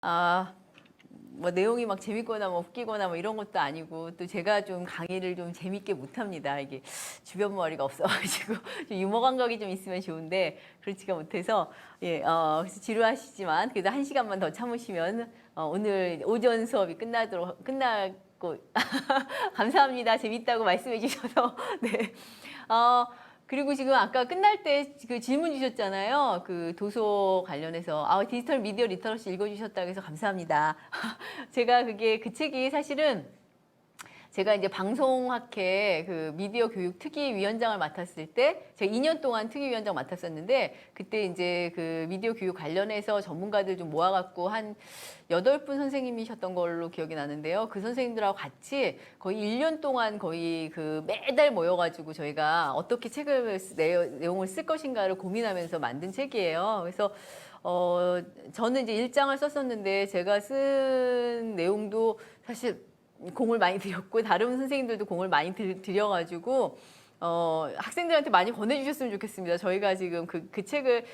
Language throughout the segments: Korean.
뭐 내용이 막 재밌거나 뭐 웃기거나 뭐 이런 것도 아니고 또 제가 좀 강의를 좀 재밌게 못합니다. 이게 주변 머리가 없어가지고 좀 유머 감각이 좀 있으면 좋은데 그렇지가 못해서 그래서 지루하시지만 그래도 1시간만 더 참으시면 오늘 오전 수업이 끝나고 감사합니다. 재밌다고 말씀해 주셔서 네. 그리고 지금 아까 끝날 때 그 질문 주셨잖아요. 그 도서 관련해서 디지털 미디어 리터러시 읽어주셨다고 해서 감사합니다. 제가 그 책이 사실은 제가 이제 방송학회 그 미디어 교육 특위위원장을 맡았을 때 제가 2년 동안 특위위원장 맡았었는데 그때 이제 그 미디어 교육 관련해서 전문가들 좀 모아갖고 한 8분 선생님이셨던 걸로 기억이 나는데요. 그 선생님들하고 같이 거의 1년 동안 거의 그 매달 모여가지고 저희가 어떻게 책을 내용을 쓸 것인가를 고민하면서 만든 책이에요. 그래서 저는 이제 1장을 썼었는데 제가 쓴 내용도 사실 공을 많이 들였고 다른 선생님들도 공을 많이 들여가지고 학생들한테 많이 권해주셨으면 좋겠습니다. 저희가 지금 그 책을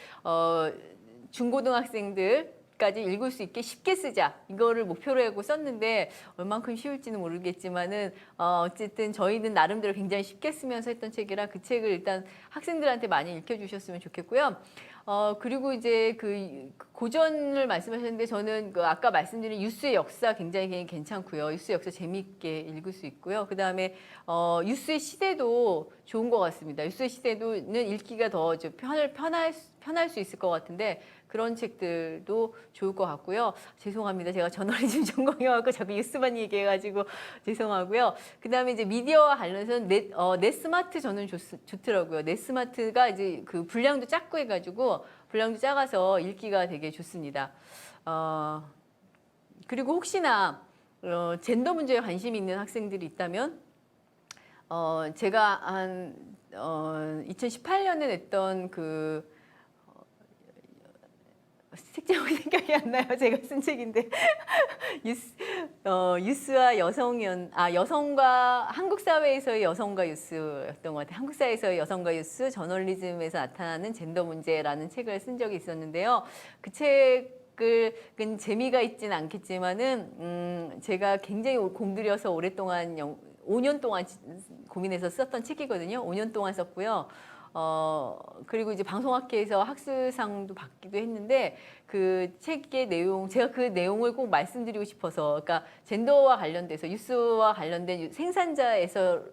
중고등학생들까지 읽을 수 있게 쉽게 쓰자 이거를 목표로 하고 썼는데 얼만큼 쉬울지는 모르겠지만은 어쨌든 저희는 나름대로 굉장히 쉽게 쓰면서 했던 책이라 그 책을 일단 학생들한테 많이 읽혀주셨으면 좋겠고요. 그리고 이제 그 고전을 말씀하셨는데 저는 그 아까 말씀드린 유스의 역사 굉장히 괜찮고요. 유스의 역사 재미있게 읽을 수 있고요. 그 다음에 유스의 시대도 좋은 것 같습니다. 유스의 시대는 읽기가 더 편할 수 있을 것 같은데 그런 책들도 좋을 것 같고요. 죄송합니다. 제가 저널리즘 전공해갖고 자꾸 뉴스만 얘기해가지고 죄송하고요. 그 다음에 이제 미디어와 관련해서는 넷스마트 저는 좋더라고요. 넷스마트가 이제 그 분량도 작고 해가지고 분량도 작아서 읽기가 되게 좋습니다. 그리고 혹시나 젠더 문제에 관심이 있는 학생들이 있다면 제가 한 2018년에 냈던 책 제목이 생각이 안 나요. 제가 쓴 책인데 유스와 여성과 한국 사회에서의 여성과 유스였던 것 같아요. 한국 사회에서의 여성과 유스, 저널리즘에서 나타나는 젠더 문제라는 책을 쓴 적이 있었는데요. 그 책은 재미가 있지는 않겠지만은 제가 굉장히 공들여서 오랫동안 5년 동안 고민해서 썼던 책이거든요. 5년 동안 썼고요. 그리고 이제 방송학회에서 학술상도 받기도 했는데 그 책의 내용, 제가 그 내용을 꼭 말씀드리고 싶어서, 그러니까 젠더와 관련돼서 유스와 관련된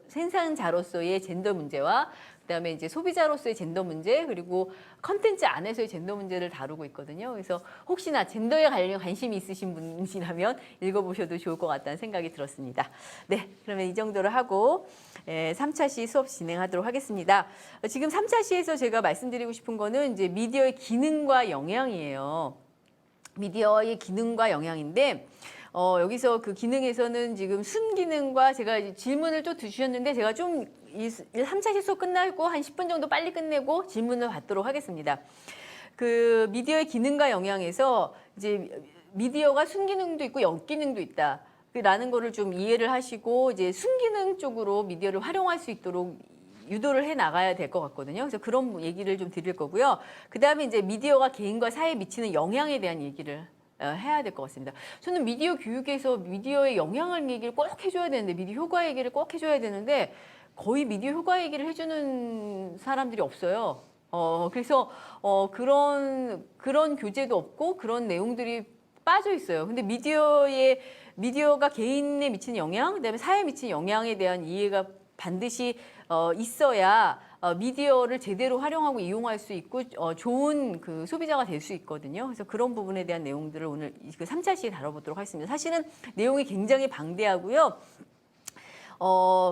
생산자로서의 젠더 문제와 그다음에 이제 소비자로서의 젠더 문제 그리고 컨텐츠 안에서의 젠더 문제를 다루고 있거든요. 그래서 혹시나 젠더에 관심이 있으신 분이라면 읽어보셔도 좋을 것 같다는 생각이 들었습니다. 네, 그러면 이 정도로 하고 3차 시 수업 진행하도록 하겠습니다. 지금 3차 시에서 제가 말씀드리고 싶은 거는 이제 미디어의 기능과 영향이에요. 미디어의 기능과 영향인데 여기서 그 기능에서는 지금 순기능과 제가 질문을 또 주셨는데 제가 좀 3차 시 수업 끝나고 한 10분 정도 빨리 끝내고 질문을 받도록 하겠습니다. 그 미디어의 기능과 영향에서 이제 미디어가 순기능도 있고 역기능도 있다. 라는 거를 좀 이해를 하시고 이제 순기능 쪽으로 미디어를 활용할 수 있도록 유도를 해 나가야 될 것 같거든요. 그래서 그런 얘기를 좀 드릴 거고요. 그 다음에 이제 미디어가 개인과 사회에 미치는 영향에 대한 얘기를 해야 될 것 같습니다. 저는 미디어 교육에서 미디어의 영향을 얘기를 꼭 해줘야 되는데 미디어 효과 얘기를 꼭 해줘야 되는데 거의 미디어 효과 얘기를 해주는 사람들이 없어요. 그래서 그런 교재도 없고 그런 내용들이 빠져 있어요. 근데 미디어가 개인에 미치는 영향, 그다음에 사회에 미치는 영향에 대한 이해가 반드시 있어야 미디어를 제대로 활용하고 이용할 수 있고 좋은 그 소비자가 될 수 있거든요. 그래서 그런 부분에 대한 내용들을 오늘 그 3차 시에 다뤄보도록 하겠습니다. 사실은 내용이 굉장히 방대하고요.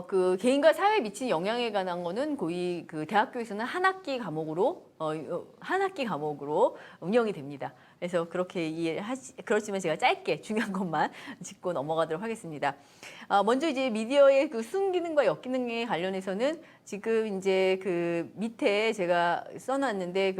그 개인과 사회에 미치는 영향에 관한 거는 거의 그 대학교에서는 한 학기 과목으로 운영이 됩니다. 그래서 그렇게 그렇지만 제가 짧게 중요한 것만 짚고 넘어가도록 하겠습니다. 먼저 이제 미디어의 그 순기능과 역기능에 관련해서는 지금 이제 그 밑에 제가 써놨는데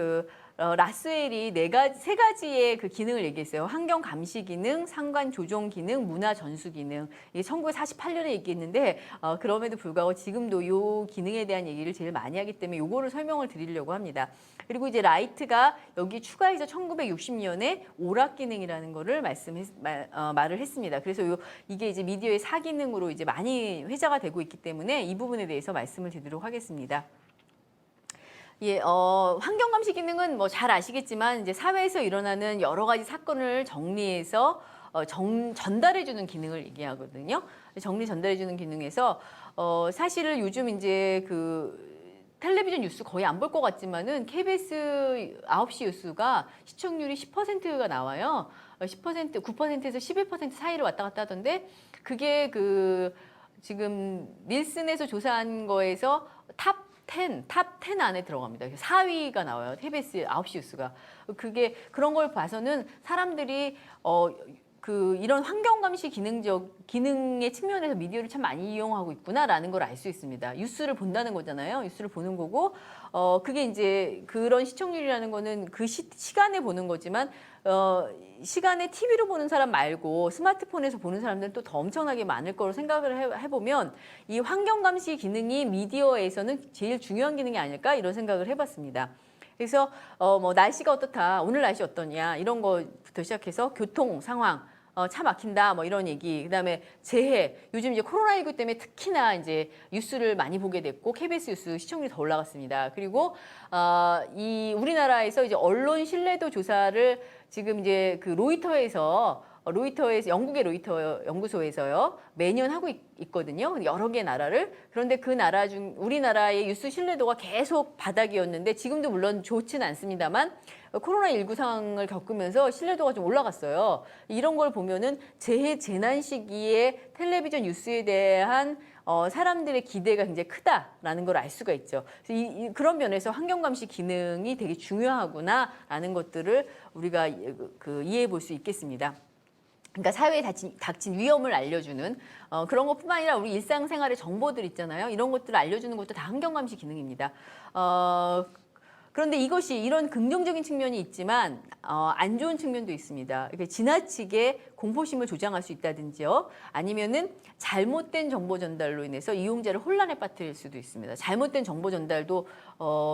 라스웰이 세 가지의 그 기능을 얘기했어요. 환경 감시 기능, 상관 조정 기능, 문화 전수 기능. 이게 1948년에 얘기했는데 그럼에도 불구하고 지금도 이 기능에 대한 얘기를 제일 많이 하기 때문에 요거를 설명을 드리려고 합니다. 그리고 이제 라이트가 여기 추가해서 1960년에 오락 기능이라는 거를 말을 했습니다. 그래서 이게 이제 미디어의 사기능으로 이제 많이 회자가 되고 있기 때문에 이 부분에 대해서 말씀을 드리도록 하겠습니다. 예, 환경감시 기능은 뭐 잘 아시겠지만 이제 사회에서 일어나는 여러 가지 사건을 정리해서 전달해주는 기능을 얘기하거든요. 전달해주는 기능에서 사실은 요즘 이제 그 텔레비전 뉴스 거의 안 볼 것 같지만은 KBS 9시 뉴스가 시청률이 10%가 나와요. 10%, 9%에서 11% 사이를 왔다 갔다 하던데 그게 그 지금 닐슨에서 조사한 거에서 탑 10 안에 들어갑니다. 4위가 나와요. KBS 9시 뉴스가. 그게 그런 걸 봐서는 사람들이 이런 환경감시 기능의 측면에서 미디어를 참 많이 이용하고 있구나라는 걸 알 수 있습니다. 뉴스를 본다는 거잖아요. 뉴스를 보는 거고, 그게 이제 그런 시청률이라는 거는 그 시간에 보는 거지만, 시간에 TV로 보는 사람 말고 스마트폰에서 보는 사람들은 또 더 엄청나게 많을 거로 생각을 해보면 이 환경감시 기능이 미디어에서는 제일 중요한 기능이 아닐까 이런 생각을 해봤습니다. 그래서 뭐 날씨가 어떻다, 오늘 날씨 어떠냐 이런 거부터 시작해서 교통 상황, 차 막힌다 뭐 이런 얘기, 그다음에 재해, 요즘 이제 코로나19 때문에 특히나 이제 뉴스를 많이 보게 됐고 KBS 뉴스 시청률이 더 올라갔습니다. 그리고 이 우리나라에서 이제 언론 신뢰도 조사를 지금 이제 그 로이터에서 영국의 로이터 연구소에서요 매년 하고 있거든요. 여러 개 나라를. 그런데 그 나라 중 우리나라의 뉴스 신뢰도가 계속 바닥이었는데 지금도 물론 좋지는 않습니다만 코로나19 상황을 겪으면서 신뢰도가 좀 올라갔어요. 이런 걸 보면은 재난 시기에 텔레비전 뉴스에 대한 사람들의 기대가 굉장히 크다라는 걸 알 수가 있죠. 그래서 그런 면에서 환경감시 기능이 되게 중요하구나라는 것들을 우리가 이해해 볼 수 있겠습니다. 그러니까 사회에 닥친 위험을 알려주는 그런 것뿐만 아니라 우리 일상생활의 정보들 있잖아요. 이런 것들을 알려주는 것도 다 환경감시 기능입니다. 그런데 이런 긍정적인 측면이 있지만 안 좋은 측면도 있습니다. 이렇게 지나치게 공포심을 조장할 수 있다든지요. 아니면은 잘못된 정보 전달로 인해서 이용자를 혼란에 빠뜨릴 수도 있습니다. 잘못된 정보 전달도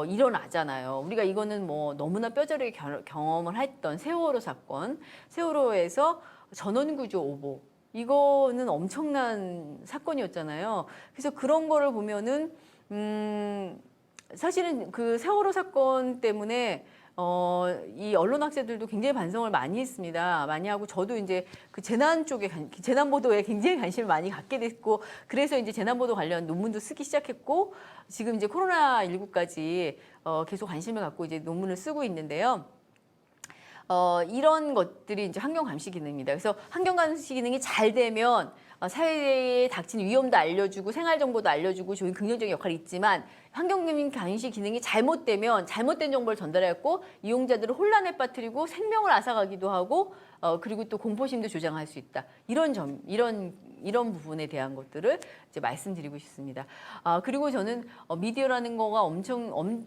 일어나잖아요. 우리가 이거는 뭐 너무나 뼈저리게 경험을 했던 세월호 사건, 세월호에서 전원구조 오보, 이거는 엄청난 사건이었잖아요. 그래서 그런 거를 보면은 사실은 그 세월호 사건 때문에 이 언론 학자들도 굉장히 반성을 많이 했습니다. 많이 하고 저도 이제 그 재난 쪽에 재난 보도에 굉장히 관심을 많이 갖게 됐고 그래서 이제 재난 보도 관련 논문도 쓰기 시작했고 지금 이제 코로나19까지 계속 관심을 갖고 이제 논문을 쓰고 있는데요. 이런 것들이 이제 환경감시 기능입니다. 그래서 환경감시 기능이 잘 되면 사회에 닥친 위험도 알려주고 생활정보도 알려주고 좋은 긍정적인 역할이 있지만 환경감시 기능이 잘못되면 잘못된 정보를 전달했고 이용자들을 혼란에 빠뜨리고 생명을 앗아가기도 하고 그리고 또 공포심도 조장할 수 있다. 이런 부분에 대한 것들을 이제 말씀드리고 싶습니다. 그리고 저는 미디어라는 거가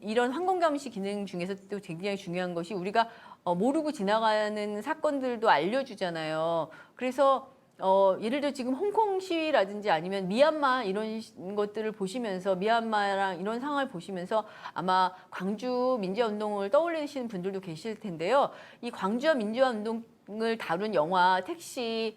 이런 환경감시 기능 중에서 또 굉장히 중요한 것이 우리가 모르고 지나가는 사건들도 알려주잖아요. 그래서 예를 들어 지금 홍콩 시위라든지 아니면 미얀마 이런 것들을 보시면서 미얀마랑 이런 상황을 보시면서 아마 광주 민주화운동을 떠올리시는 분들도 계실 텐데요. 이 광주와 민주화운동을 다룬 영화 택시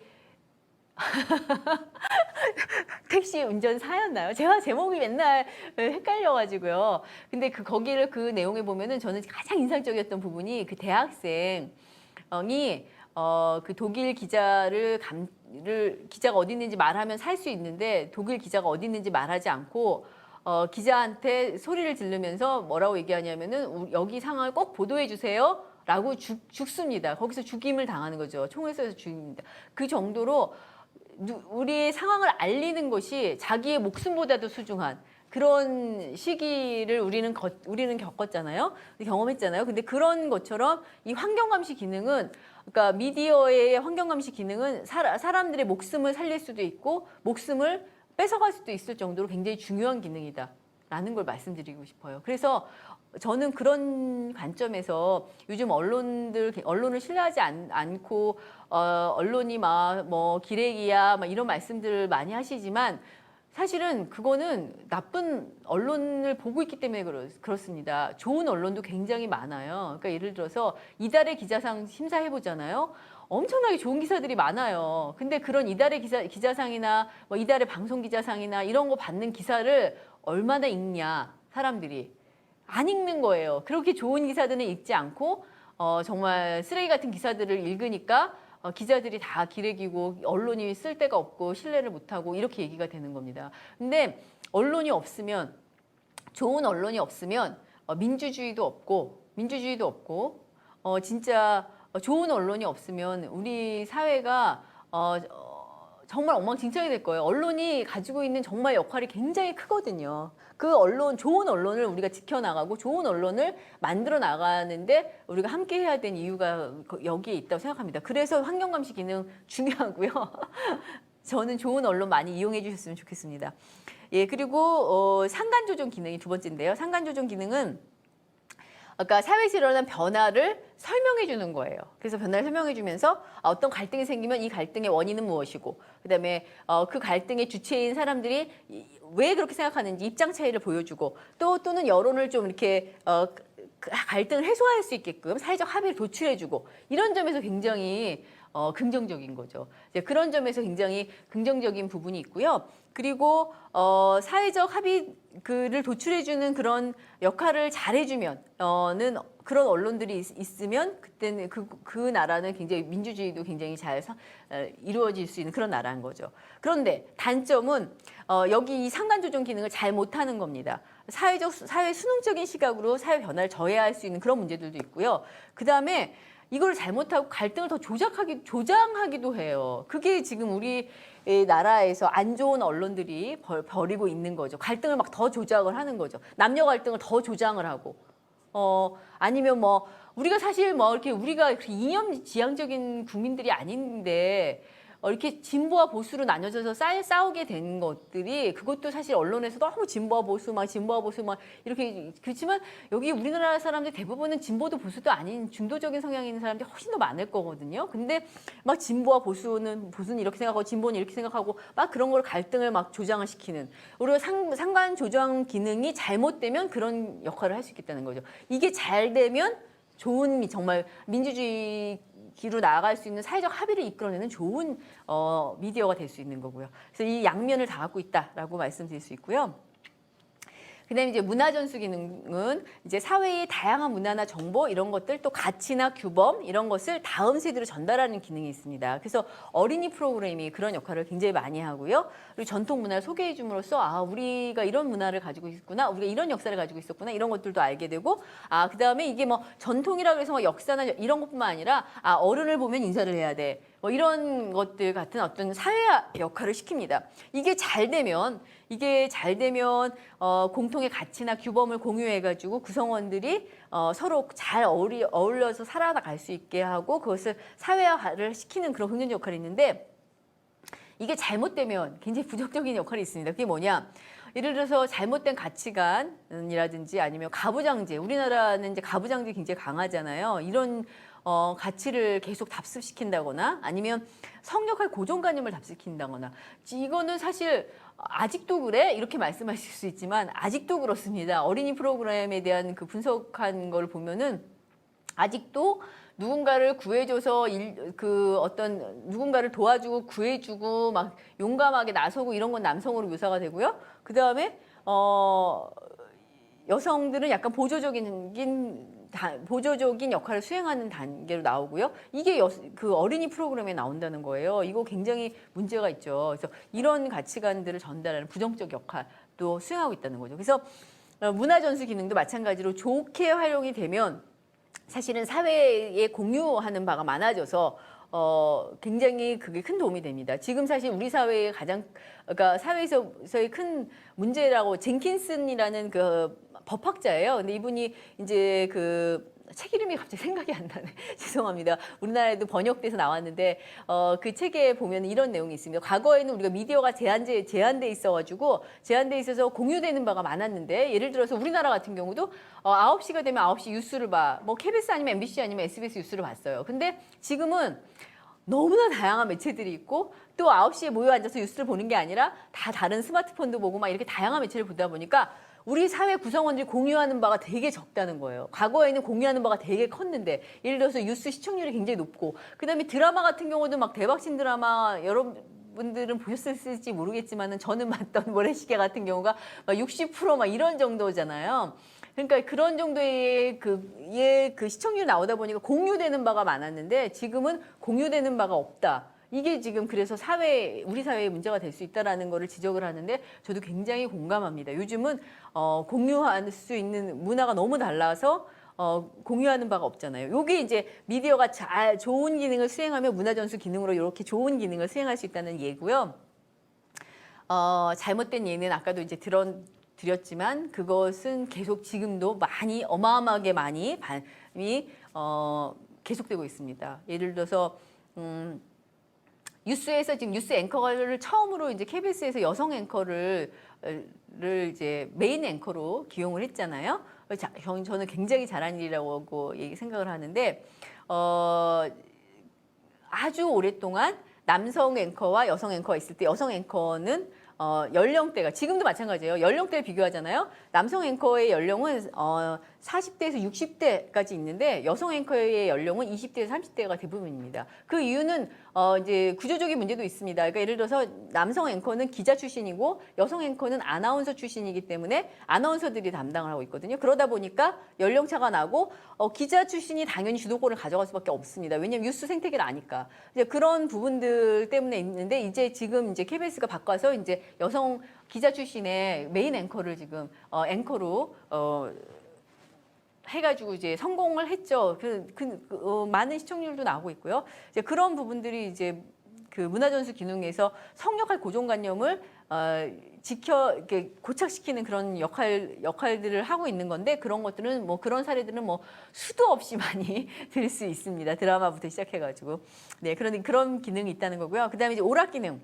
운전사였나요? 제가 제목이 맨날 헷갈려가지고요. 근데 거기를 그 내용에 보면은 저는 가장 인상적이었던 부분이 그 대학생이 그 독일 기자가 어디 있는지 말하면 살 수 있는데 독일 기자가 어디 있는지 말하지 않고 기자한테 소리를 지르면서 뭐라고 얘기하냐면은 여기 상황을 꼭 보도해 주세요. 라고 죽습니다. 거기서 죽임을 당하는 거죠. 총을 쏘여서 죽입니다. 그 정도로 우리의 상황을 알리는 것이 자기의 목숨보다도 소중한 그런 시기를 우리는 겪었잖아요. 경험했잖아요. 근데 그런 것처럼 이 환경감시 기능은 그러니까 미디어의 환경감시 기능은 사람들의 목숨을 살릴 수도 있고 목숨을 뺏어갈 수도 있을 정도로 굉장히 중요한 기능이다. 라는 걸 말씀드리고 싶어요. 그래서 저는 그런 관점에서 요즘 언론을 신뢰하지 않고 언론이 막 뭐 기레기야 막 이런 말씀들을 많이 하시지만 사실은 그거는 나쁜 언론을 보고 있기 때문에 그렇습니다. 좋은 언론도 굉장히 많아요. 그러니까 예를 들어서 이달의 기자상 심사해 보잖아요. 엄청나게 좋은 기사들이 많아요. 근데 그런 이달의 기자상이나 뭐 이달의 방송 기자상이나 이런 거 받는 기사를 얼마나 읽냐 사람들이. 안 읽는 거예요. 그렇게 좋은 기사들은 읽지 않고 정말 쓰레기 같은 기사들을 읽으니까 기자들이 다 기레기고 언론이 쓸 데가 없고 신뢰를 못하고 이렇게 얘기가 되는 겁니다. 근데 언론이 없으면 좋은 언론이 없으면 민주주의도 없고 진짜 좋은 언론이 없으면 우리 사회가 정말 엉망진창이 될 거예요. 언론이 가지고 있는 정말 역할이 굉장히 크거든요. 그 좋은 언론을 우리가 지켜나가고 좋은 언론을 만들어 나가는데 우리가 함께 해야 되는 이유가 여기에 있다고 생각합니다. 그래서 환경감시 기능 중요하고요. 저는 좋은 언론 많이 이용해 주셨으면 좋겠습니다. 예, 그리고 상관조정 기능이 두 번째인데요. 상관조정 기능은 아까 사회에서 일어난 변화를 설명해 주는 거예요. 그래서 변화를 설명해 주면서 어떤 갈등이 생기면 이 갈등의 원인은 무엇이고 그다음에 그 갈등의 주체인 사람들이 왜 그렇게 생각하는지 입장 차이를 보여주고 또는 여론을 좀 이렇게 갈등을 해소할 수 있게끔 사회적 합의를 도출해 주고 이런 점에서 굉장히 긍정적인 거죠. 이제 그런 점에서 굉장히 긍정적인 부분이 있고요. 그리고 사회적 합의를 도출해주는 그런 역할을 잘해주면은 그런 언론들이 있으면 그때는 그 나라는 굉장히 민주주의도 굉장히 잘 이루어질 수 있는 그런 나라인 거죠. 그런데 단점은 여기 이 상관조정 기능을 잘 못하는 겁니다. 사회 수능적인 시각으로 사회 변화를 저해할 수 있는 그런 문제들도 있고요. 그 다음에 이걸 잘못하고 갈등을 더 조장하기도 해요. 그게 지금 우리 나라에서 안 좋은 언론들이 벌이고 있는 거죠. 갈등을 막 더 조작을 하는 거죠. 남녀 갈등을 더 조장을 하고, 아니면 뭐 우리가 사실 뭐 이렇게 우리가 이념지향적인 국민들이 아닌데. 이렇게 진보와 보수로 나눠져서 싸우게 된 것들이 그것도 사실 언론에서 너무 진보와 보수 막 이렇게 그렇지만 여기 우리나라 사람들 대부분은 진보도 보수도 아닌 중도적인 성향이 있는 사람들이 훨씬 더 많을 거거든요. 근데 막 진보와 보수는 이렇게 생각하고 진보는 이렇게 생각하고 막 그런 걸 갈등을 막 조장을 시키는 우리가 상관 조정 기능이 잘못되면 그런 역할을 할 수 있겠다는 거죠. 이게 잘 되면 좋은 정말 민주주의 기로 나아갈 수 있는 사회적 합의를 이끌어내는 좋은 미디어가 될 수 있는 거고요. 그래서 이 양면을 다 갖고 있다라고 말씀드릴 수 있고요. 그다음에 이제 문화 전수 기능은 이제 사회의 다양한 문화나 정보 이런 것들 또 가치나 규범 이런 것을 다음 세대로 전달하는 기능이 있습니다. 그래서 어린이 프로그램이 그런 역할을 굉장히 많이 하고요. 그리고 전통 문화를 소개해 줌으로써 우리가 이런 문화를 가지고 있구나, 우리가 이런 역사를 가지고 있었구나 이런 것들도 알게 되고 그다음에 이게 뭐 전통이라고 해서 역사나 이런 것뿐만 아니라 어른을 보면 인사를 해야 돼. 뭐 이런 것들 같은 어떤 사회 역할을 시킵니다. 이게 잘 되면 공통의 가치나 규범을 공유해가지고 구성원들이 서로 잘 어울려서 살아갈 수 있게 하고 그것을 사회화를 시키는 그런 긍정적 역할이 있는데 이게 잘못되면 굉장히 부정적인 역할이 있습니다. 그게 뭐냐? 예를 들어서 잘못된 가치관이라든지 아니면 가부장제, 우리나라는 이제 가부장제 굉장히 강하잖아요. 이런 가치를 계속 답습시킨다거나 아니면 성역할 고정관념을 답습시킨다거나 이거는 사실 아직도 그래? 이렇게 말씀하실 수 있지만 아직도 그렇습니다. 어린이 프로그램에 대한 그 분석한 걸 보면은 아직도 누군가를 구해줘서 누군가를 도와주고 구해주고 막 용감하게 나서고 이런 건 남성으로 묘사가 되고요. 그 다음에 여성들은 약간 보조적인 역할을 수행하는 단계로 나오고요. 이게 그 어린이 프로그램에 나온다는 거예요. 이거 굉장히 문제가 있죠. 그래서 이런 가치관들을 전달하는 부정적 역할도 수행하고 있다는 거죠. 그래서 문화 전수 기능도 마찬가지로 좋게 활용이 되면 사실은 사회에 공유하는 바가 많아져서 굉장히 그게 큰 도움이 됩니다. 지금 사실 우리 사회의 그러니까 사회에서의 큰 문제라고 젠킨슨이라는 그 법학자예요. 근데 이분이 이제 그 책 이름이 갑자기 생각이 안 나네. 죄송합니다. 우리나라에도 번역돼서 나왔는데 그 책에 보면 이런 내용이 있습니다. 과거에는 우리가 미디어가 제한돼 있어서 공유되는 바가 많았는데 예를 들어서 우리나라 같은 경우도 9시가 되면 9시 뉴스를 봐. 뭐 KBS 아니면 MBC 아니면 SBS 뉴스를 봤어요. 근데 지금은 너무나 다양한 매체들이 있고 또 9시에 모여 앉아서 뉴스를 보는 게 아니라 다 다른 스마트폰도 보고 막 이렇게 다양한 매체를 보다 보니까 우리 사회 구성원들이 공유하는 바가 되게 적다는 거예요. 과거에는 공유하는 바가 되게 컸는데 예를 들어서 뉴스 시청률이 굉장히 높고 그다음에 드라마 같은 경우도 막 대박신 드라마 여러분들은 보셨을지 모르겠지만은 저는 봤던 모래시계 같은 경우가 막 60%막 이런 정도잖아요. 그러니까 그런 정도의 그 시청률이 나오다 보니까 공유되는 바가 많았는데 지금은 공유되는 바가 없다. 이게 지금 그래서 우리 사회에 문제가 될 수 있다라는 거를 지적을 하는데 저도 굉장히 공감합니다. 요즘은 공유할 수 있는 문화가 너무 달라서 공유하는 바가 없잖아요. 요게 이제 미디어가 좋은 기능을 수행하면 문화전수 기능으로 이렇게 좋은 기능을 수행할 수 있다는 예고요. 잘못된 예는 아까도 이제 드렸지만 그것은 계속 지금도 많이 어마어마하게 많이 계속되고 있습니다. 예를 들어서 뉴스에서 지금 뉴스 앵커를 처음으로 이제 KBS에서 여성 앵커를 이제 메인 앵커로 기용을 했잖아요. 저는 굉장히 잘한 일이라고 생각을 하는데 아주 오랫동안 남성 앵커와 여성 앵커가 있을 때 여성 앵커는 연령대가 지금도 마찬가지예요. 연령대를 비교하잖아요. 남성 앵커의 연령은 40대에서 60대까지 있는데 여성 앵커의 연령은 20대에서 30대가 대부분입니다. 그 이유는 이제 구조적인 문제도 있습니다. 그러니까 예를 들어서 남성 앵커는 기자 출신이고 여성 앵커는 아나운서 출신이기 때문에 아나운서들이 담당을 하고 있거든요. 그러다 보니까 연령차가 나고 기자 출신이 당연히 주도권을 가져갈 수밖에 없습니다. 왜냐하면 뉴스 생태계를 아니까. 이제 그런 부분들 때문에 있는데 이제 지금 이제 KBS가 바꿔서 이제 여성 기자 출신의 메인 앵커를 지금 앵커로 해가지고 이제 성공을 했죠. 많은 시청률도 나오고 있고요. 이제 그런 부분들이 이제 그 문화전수 기능에서 성역할 고정관념을 이렇게 고착시키는 그런 역할들을 하고 있는 건데 그런 것들은 뭐 그런 사례들은 뭐 수도 없이 많이 들 수 있습니다. 드라마부터 시작해가지고 네 그런 기능이 있다는 거고요. 그다음에 이제 오락 기능.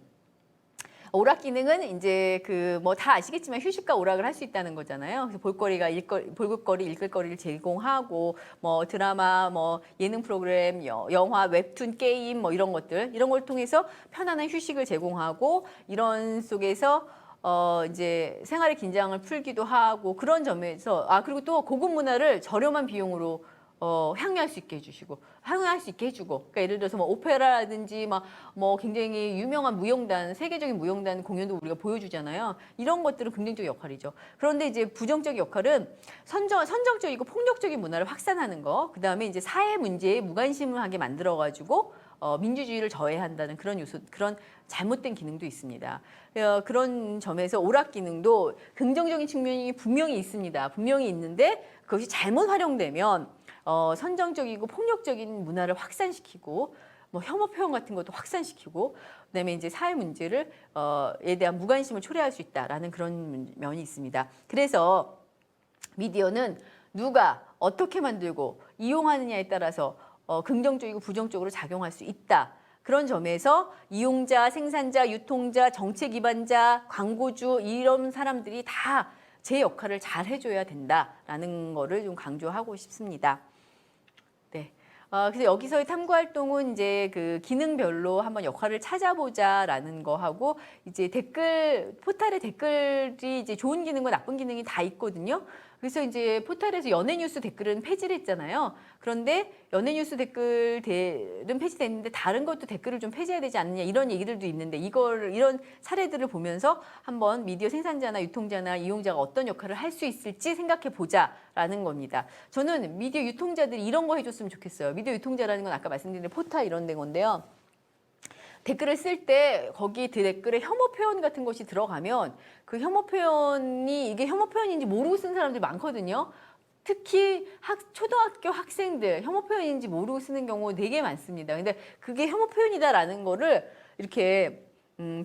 오락 기능은 이제 뭐 다 아시겠지만 휴식과 오락을 할 수 있다는 거잖아요. 그래서 볼거리, 읽을거리를 제공하고 뭐 드라마, 뭐 예능 프로그램, 영화, 웹툰, 게임 뭐 이런 걸 통해서 편안한 휴식을 제공하고 이런 속에서 이제 생활의 긴장을 풀기도 하고 그런 점에서 그리고 또 고급 문화를 저렴한 비용으로 향유할 수 있게 해주고 그러니까 예를 들어서 뭐 오페라라든지 뭐 굉장히 유명한 세계적인 무용단 공연도 우리가 보여주잖아요. 이런 것들은 긍정적 역할이죠. 그런데 이제 부정적 역할은 선정적이고 폭력적인 문화를 확산하는 거, 그 다음에 이제 사회 문제에 무관심을 하게 만들어가지고 민주주의를 저해한다는 그런 잘못된 기능도 있습니다. 그런 점에서 오락 기능도 긍정적인 측면이 분명히 있습니다. 분명히 있는데 그것이 잘못 활용되면 선정적이고 폭력적인 문화를 확산시키고 뭐 혐오 표현 같은 것도 확산시키고 그다음에 이제 사회 문제를 에 대한 무관심을 초래할 수 있다라는 그런 면이 있습니다. 그래서 미디어는 누가 어떻게 만들고 이용하느냐에 따라서 긍정적이고 부정적으로 작용할 수 있다. 그런 점에서 이용자, 생산자, 유통자, 정책 기반자, 광고주 이런 사람들이 다 제 역할을 잘 해줘야 된다라는 거를 좀 강조하고 싶습니다. 네. 그래서 여기서의 탐구 활동은 이제 그 기능별로 한번 역할을 찾아보자라는 거 하고 이제 포털에 댓글이 이제 좋은 기능과 나쁜 기능이 다 있거든요. 그래서 이제 포털에서 연예뉴스 댓글은 폐지를 했잖아요. 그런데 연예뉴스 댓글은 폐지됐는데 다른 것도 댓글을 좀 폐지해야 되지 않느냐 이런 얘기들도 있는데 이런 사례들을 보면서 한번 미디어 생산자나 유통자나 이용자가 어떤 역할을 할 수 있을지 생각해 보자라는 겁니다. 저는 미디어 유통자들이 이런 거 해줬으면 좋겠어요. 미디어 유통자라는 건 아까 말씀드린 포털 이런 데 건데요. 댓글을 쓸 때 거기 댓글에 혐오 표현 같은 것이 들어가면 그 혐오 표현이 이게 혐오 표현인지 모르고 쓴 사람들이 많거든요. 특히 초등학교 학생들 혐오 표현인지 모르고 쓰는 경우 되게 많습니다. 근데 그게 혐오 표현이다라는 거를 이렇게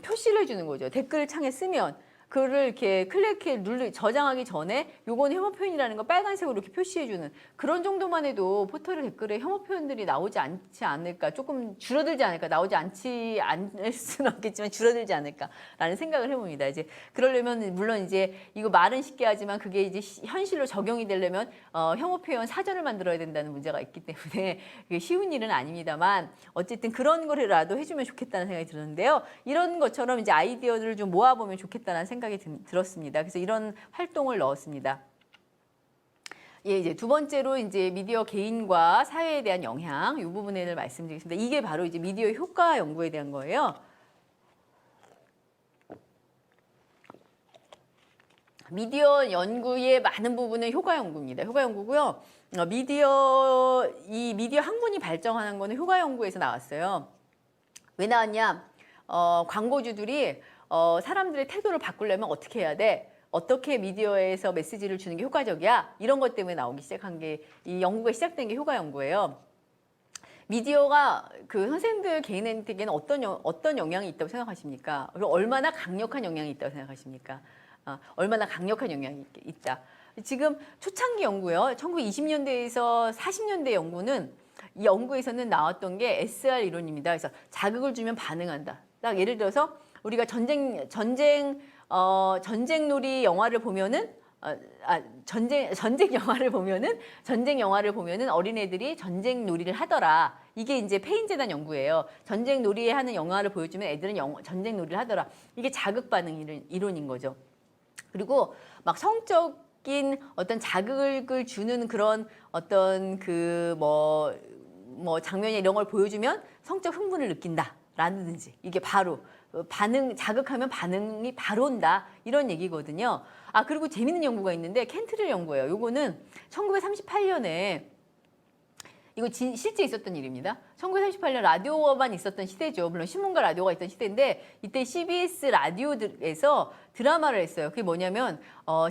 표시를 해주는 거죠. 댓글 창에 쓰면 그를 이렇게 저장하기 전에 요거는 혐오 표현이라는 거 빨간색으로 이렇게 표시해주는 그런 정도만 해도 포털 댓글에 혐오 표현들이 나오지 않지 않을까, 조금 줄어들지 않을까, 나오지 않을 수는 없겠지만 줄어들지 않을까라는 생각을 해봅니다. 이제 그러려면 물론 이제 이거 말은 쉽게 하지만 그게 이제 현실로 적용이 되려면 혐오 표현 사전을 만들어야 된다는 문제가 있기 때문에 그게 쉬운 일은 아닙니다만 어쨌든 그런 거라도 해주면 좋겠다는 생각이 드는데요. 이런 것처럼 이제 아이디어들을 좀 모아보면 좋겠다는 생각이 들었습니다. 그래서 이런 활동을 넣었습니다. 예, 이제 두 번째로 이제 미디어 개인과 사회에 대한 영향 이 부분을 말씀드리겠습니다. 이게 바로 이제 미디어 효과 연구에 대한 거예요. 미디어 연구의 많은 부분은 효과 연구입니다. 효과 연구고요. 미디어 학문이 발전하는 거는 효과 연구에서 나왔어요. 왜 나왔냐? 광고주들이 사람들의 태도를 바꾸려면 어떻게 해야 돼? 어떻게 미디어에서 메시지를 주는 게 효과적이야? 이런 것 때문에 나오기 시작한 게, 이 연구가 시작된 게 효과 연구예요. 미디어가 그 선생님들 개인에게는 어떤 영향이 있다고 생각하십니까? 그리고 얼마나 강력한 영향이 있다고 생각하십니까? 얼마나 강력한 영향이 있다. 지금 초창기 연구요. 1920년대에서 40년대 연구는 이 연구에서는 나왔던 게 SR 이론입니다. 그래서 자극을 주면 반응한다. 딱 예를 들어서 우리가 전쟁놀이 영화를 보면은 전쟁 영화를 보면은 어린애들이 전쟁놀이를 하더라. 이게 이제 페인재단 연구예요. 전쟁놀이에 하는 영화를 보여주면 애들은 전쟁놀이를 하더라. 이게 자극 반응 이론인 거죠. 그리고 막 성적인 어떤 자극을 주는 그런 어떤 장면이 이런 걸 보여주면 성적 흥분을 느낀다라든지 이게 바로 자극하면 반응이 바로 온다 이런 얘기거든요. 그리고 재밌는 연구가 있는데 켄트릴 연구예요. 요거는 1938년에 이거 실제 있었던 일입니다. 1938년 라디오만 있었던 시대죠. 물론 신문과 라디오가 있던 시대인데 이때 CBS 라디오에서 드라마를 했어요. 그게 뭐냐면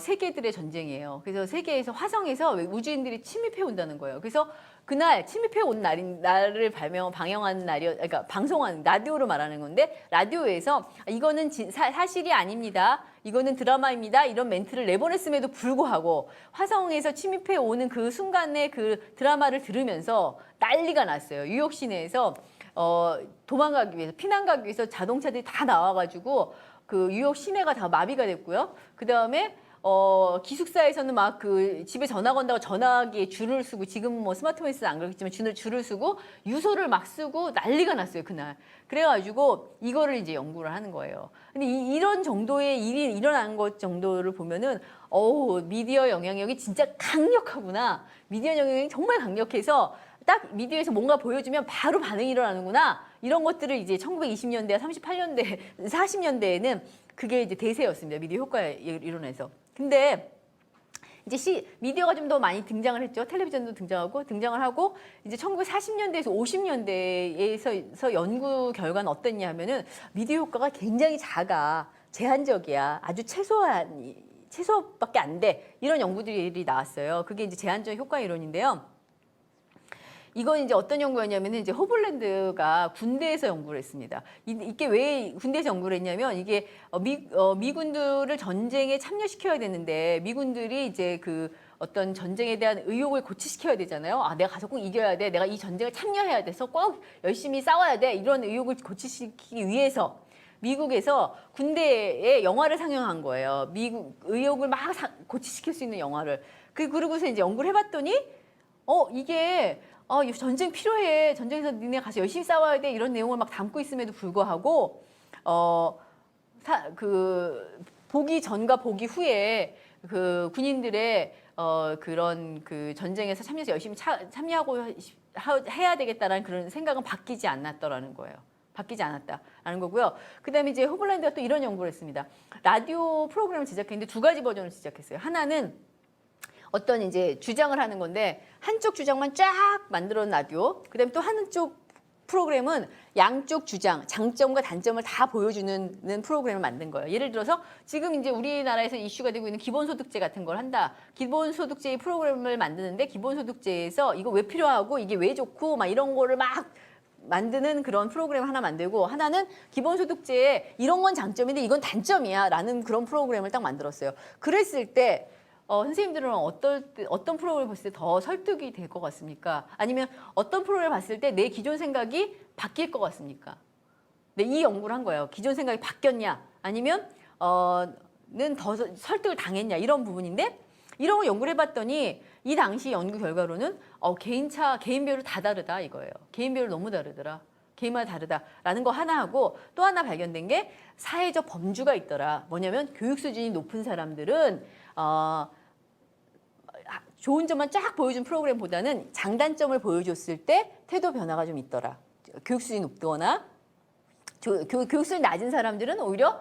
세계들의 전쟁이에요. 그래서 세계에서 화성에서 우주인들이 침입해 온다는 거예요. 그래서 그날 침입해 온 날을 방영한 그러니까 방송한 라디오로 말하는 건데 라디오에서 이거는 사실이 아닙니다. 이거는 드라마입니다. 이런 멘트를 내보냈음에도 불구하고 화성에서 침입해 오는 그 순간에 그 드라마를 들으면서 난리가 났어요. 뉴욕 시내에서 도망가기 위해서 피난 가기 위해서 자동차들이 다 나와가지고 그 뉴욕 시내가 다 마비가 됐고요. 그 다음에 기숙사에서는 막 그 집에 전화 건다고 전화기에 줄을 쓰고 지금 뭐 스마트폰 있어서 안 그렇겠지만 줄을 쓰고 유서를 막 쓰고 난리가 났어요 그날. 그래가지고 이거를 이제 연구를 하는 거예요. 근데 이런 정도의 일이 일어난 것 정도를 보면은 미디어 영향력이 진짜 강력하구나. 미디어 영향력이 정말 강력해서 딱 미디어에서 뭔가 보여주면 바로 반응이 일어나는구나. 이런 것들을 이제 1920년대, 38년대, 40년대에는 그게 이제 대세였습니다. 미디어 효과 이론에서. 근데 이제 미디어가 좀 더 많이 등장을 했죠. 텔레비전도 등장을 하고 이제 1940년대에서 50년대에서 연구 결과는 어땠냐 하면은 미디어 효과가 굉장히 작아. 제한적이야. 아주 최소밖에 안 돼. 이런 연구들이 나왔어요. 그게 이제 제한적 효과 이론인데요. 이건 이제 어떤 연구였냐면 이제 호블랜드가 군대에서 연구를 했습니다. 이게 왜 군대에서 연구를 했냐면 이게 미군들을 전쟁에 참여시켜야 되는데 미군들이 이제 그 어떤 전쟁에 대한 의욕을 고취시켜야 되잖아요. 내가 가서 꼭 이겨야 돼. 내가 이 전쟁을 참여해야 돼서 꼭 열심히 싸워야 돼. 이런 의욕을 고취시키기 위해서 미국에서 군대에 영화를 상영한 거예요. 미국 의욕을 막 고취시킬 수 있는 영화를. 그러고서 이제 연구를 해봤더니 이게 전쟁 필요해. 전쟁에서 니네 가서 열심히 싸워야 돼. 이런 내용을 막 담고 있음에도 불구하고 보기 전과 보기 후에 그 군인들의 그런 그 전쟁에서 참여해서 열심히 참여하고 해야 되겠다라는 그런 생각은 바뀌지 않았더라는 거예요. 바뀌지 않았다라는 거고요. 그다음에 이제 호블랜드가 또 이런 연구를 했습니다. 라디오 프로그램을 제작했는데 두 가지 버전을 제작했어요. 하나는 어떤 이제 주장을 하는 건데 한쪽 주장만 쫙 만들어 놓은 라디오. 그다음에 또 한쪽 프로그램은 양쪽 주장, 장점과 단점을 다 보여주는 프로그램을 만든 거예요. 예를 들어서 지금 이제 우리나라에서 이슈가 되고 있는 기본소득제 같은 걸 한다. 기본소득제 프로그램을 만드는데 기본소득제에서 이거 왜 필요하고 이게 왜 좋고 막 이런 거를 막 만드는 그런 프로그램 하나 만들고 하나는 기본소득제에 이런 건 장점인데 이건 단점이야 라는 그런 프로그램을 딱 만들었어요. 그랬을 때 선생님들은 어떤 프로그램을 봤을 때 더 설득이 될 것 같습니까? 아니면 어떤 프로그램을 봤을 때 내 기존 생각이 바뀔 것 같습니까? 네, 이 연구를 한 거예요. 기존 생각이 바뀌었냐 아니면 는 더 설득을 당했냐 이런 부분인데 이런 걸 연구를 해봤더니 이 당시 연구 결과로는 개인별로 다 다르다 이거예요. 개인별로 너무 다르더라. 개인마다 다르다라는 거 하나 하고 또 하나 발견된 게 사회적 범주가 있더라. 뭐냐면 교육 수준이 높은 사람들은 좋은 점만 쫙 보여준 프로그램보다는 장단점을 보여줬을 때 태도 변화가 좀 있더라. 교육 수준이 높거나 교육 수준이 낮은 사람들은 오히려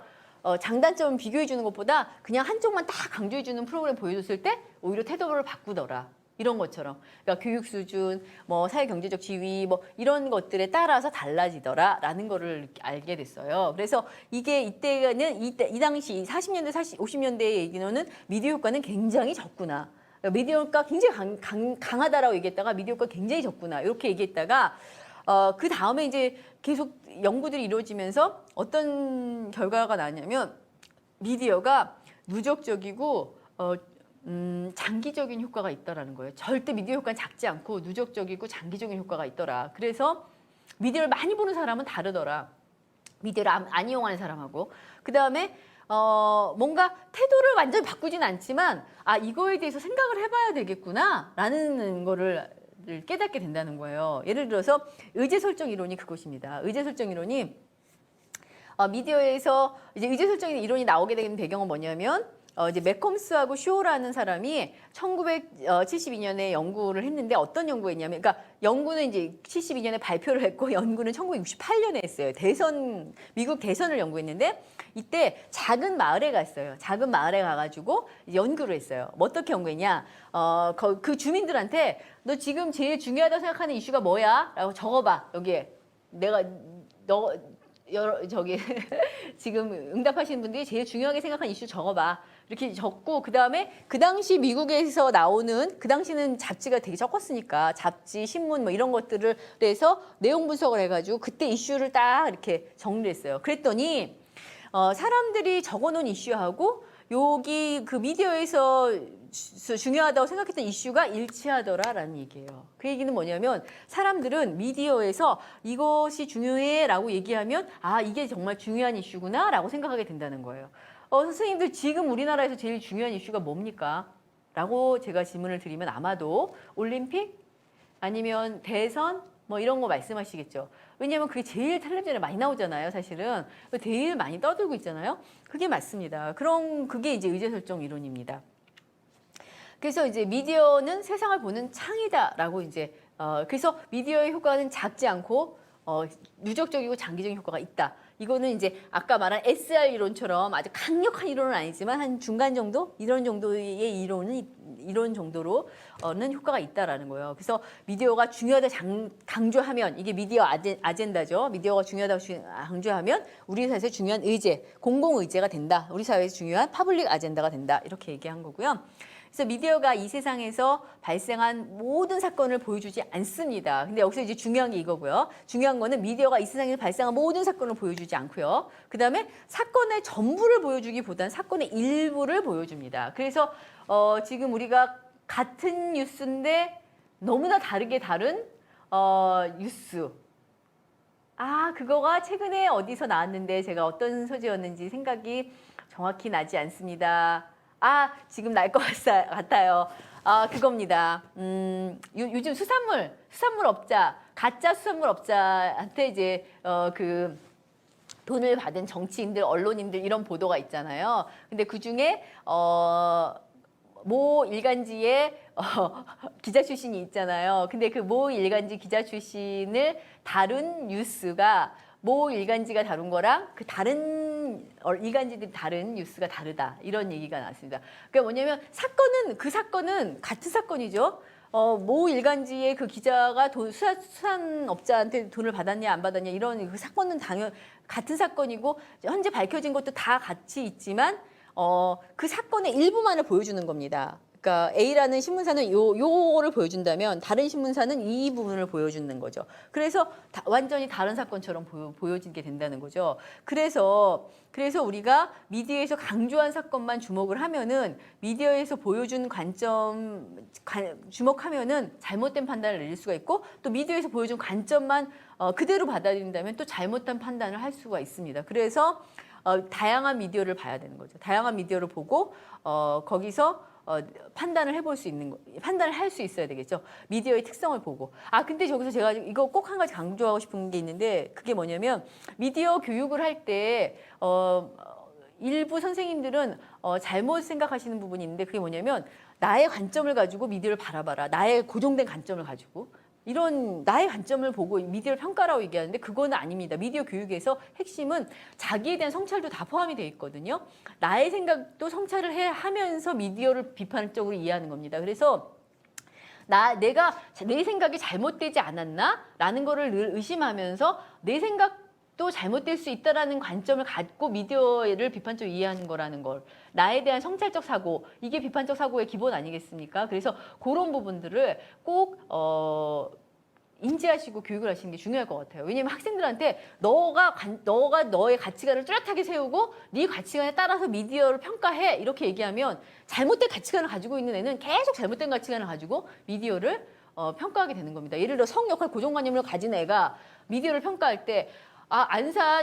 장단점을 비교해 주는 것보다 그냥 한쪽만 딱 강조해 주는 프로그램 보여줬을 때 오히려 태도를 바꾸더라. 이런 것처럼. 그러니까 교육 수준, 뭐 사회 경제적 지위 뭐 이런 것들에 따라서 달라지더라라는 거를 알게 됐어요. 그래서 이게 이 당시 40년대, 50년대의 얘기는 미디어 효과는 굉장히 적구나. 미디어 효과 굉장히 강하다라고 얘기했다가 미디어 효과 굉장히 적구나. 이렇게 얘기했다가 그 다음에 이제 계속 연구들이 이루어지면서 어떤 결과가 나왔냐면 미디어가 누적적이고 장기적인 효과가 있다라는 거예요. 절대 미디어 효과는 작지 않고 누적적이고 장기적인 효과가 있더라. 그래서 미디어를 많이 보는 사람은 다르더라. 미디어를 안 이용하는 사람하고. 그 다음에 뭔가 태도를 완전히 바꾸진 않지만 이거에 대해서 생각을 해봐야 되겠구나 라는 거를 깨닫게 된다는 거예요. 예를 들어서 의제설정 이론이 그것입니다. 의제설정 이론이 미디어에서 이제 의제설정 이론이 나오게 된 배경은 뭐냐면 이제 매콤스하고 쇼라는 사람이 1972년에 연구를 했는데 어떤 연구했냐면, 그러니까 연구는 이제 72년에 발표를 했고 연구는 1968년에 했어요. 미국 대선을 연구했는데 이때 작은 마을에 갔어요. 작은 마을에 가가지고 연구를 했어요. 뭐 어떻게 연구했냐? 그 주민들한테 너 지금 제일 중요하다고 생각하는 이슈가 뭐야? 라고 적어봐. 여기에 저기 지금 응답하시는 분들이 제일 중요하게 생각하는 이슈 적어봐. 이렇게 적고 그다음에 그 당시 미국에서 나오는 그 당시는 잡지가 되게 적었으니까 잡지, 신문 뭐 이런 것들을 해서 내용 분석을 해가지고 그때 이슈를 딱 이렇게 정리했어요. 그랬더니 사람들이 적어놓은 이슈하고 여기 그 미디어에서 중요하다고 생각했던 이슈가 일치하더라라는 얘기예요. 그 얘기는 뭐냐면 사람들은 미디어에서 이것이 중요해라고 얘기하면 이게 정말 중요한 이슈구나라고 생각하게 된다는 거예요. 선생님들 지금 우리나라에서 제일 중요한 이슈가 뭡니까? 라고 제가 질문을 드리면 아마도 올림픽 아니면 대선 뭐 이런 거 말씀하시겠죠. 왜냐하면 그게 제일 텔레비전에 많이 나오잖아요. 사실은 제일 많이 떠들고 있잖아요. 그게 맞습니다. 그게 이제 의제설정 이론입니다. 그래서 이제 미디어는 세상을 보는 창이다라고 이제 그래서 미디어의 효과는 작지 않고 누적적이고 장기적인 효과가 있다. 이거는 이제 아까 말한 SR 이론처럼 아주 강력한 이론은 아니지만 한 중간 정도 이런 정도의 이론 정도로는 효과가 있다라는 거예요. 그래서 미디어가 중요하다 강조하면 이게 미디어 아젠다죠. 미디어가 중요하다고 강조하면 우리 사회에서 중요한 의제, 공공 의제가 된다. 우리 사회에서 중요한 파블릭 아젠다가 된다. 이렇게 얘기한 거고요. 그래서 미디어가 이 세상에서 발생한 모든 사건을 보여주지 않습니다. 근데 여기서 이제 중요한 게 이거고요. 중요한 거는 미디어가 이 세상에서 발생한 모든 사건을 보여주지 않고요. 그 다음에 사건의 전부를 보여주기보다는 사건의 일부를 보여줍니다. 그래서 지금 우리가 같은 뉴스인데 너무나 다르게 다른 뉴스. 그거가 최근에 어디서 나왔는데 제가 어떤 소재였는지 생각이 정확히 나지 않습니다. 지금 날 것 같아요. 그겁니다. 요즘 수산물업자, 가짜 수산물업자한테 이제 그 돈을 받은 정치인들, 언론인들 이런 보도가 있잖아요. 근데 그 중에 모 일간지의 기자 출신이 있잖아요. 근데 그 모 일간지 기자 출신을 다룬 뉴스가 모 일간지가 다룬 거랑 그 다른 일간지들이 다른 뉴스가 다르다. 이런 얘기가 나왔습니다. 그러니까 뭐냐면 그 사건은 같은 사건이죠. 모 일간지의 그 기자가 수산업자한테 돈을 받았냐 안 받았냐 이런 그 사건은 당연 같은 사건이고 현재 밝혀진 것도 다 같이 있지만 그 사건의 일부만을 보여주는 겁니다. 그러니까 A라는 신문사는 요거를 보여준다면 다른 신문사는 이 부분을 보여주는 거죠. 그래서 완전히 다른 사건처럼 보여지게 된다는 거죠. 그래서 우리가 미디어에서 강조한 사건만 주목을 하면은 미디어에서 보여준 관점 주목하면은 잘못된 판단을 내릴 수가 있고 또 미디어에서 보여준 관점만 그대로 받아들인다면 또 잘못된 판단을 할 수가 있습니다. 그래서 다양한 미디어를 봐야 되는 거죠. 다양한 미디어를 보고 거기서 판단을 해볼 수 있는 거, 판단을 할 수 있어야 되겠죠. 미디어의 특성을 보고. 근데 저기서 제가 이거 꼭 한 가지 강조하고 싶은 게 있는데 그게 뭐냐면 미디어 교육을 할 때 일부 선생님들은 잘못 생각하시는 부분이 있는데 그게 뭐냐면 나의 관점을 가지고 미디어를 바라봐라. 나의 고정된 관점을 가지고. 이런 나의 관점을 보고 미디어를 평가라고 얘기하는데 그거는 아닙니다. 미디어 교육에서 핵심은 자기에 대한 성찰도 다 포함이 되어 있거든요. 나의 생각도 성찰을 하면서 미디어를 비판적으로 이해하는 겁니다. 그래서 내가 내 생각이 잘못되지 않았나? 라는 거를 늘 의심하면서 내 생각도 잘못될 수 있다라는 관점을 갖고 미디어를 비판적으로 이해하는 거라는 걸. 나에 대한 성찰적 사고, 이게 비판적 사고의 기본 아니겠습니까? 그래서 그런 부분들을 꼭 인지하시고 교육을 하시는 게 중요할 것 같아요. 왜냐하면 학생들한테 너가 너의 가치관을 뚜렷하게 세우고 네 가치관에 따라서 미디어를 평가해 이렇게 얘기하면 잘못된 가치관을 가지고 있는 애는 계속 잘못된 가치관을 가지고 미디어를 평가하게 되는 겁니다. 예를 들어 성역할 고정관념을 가진 애가 미디어를 평가할 때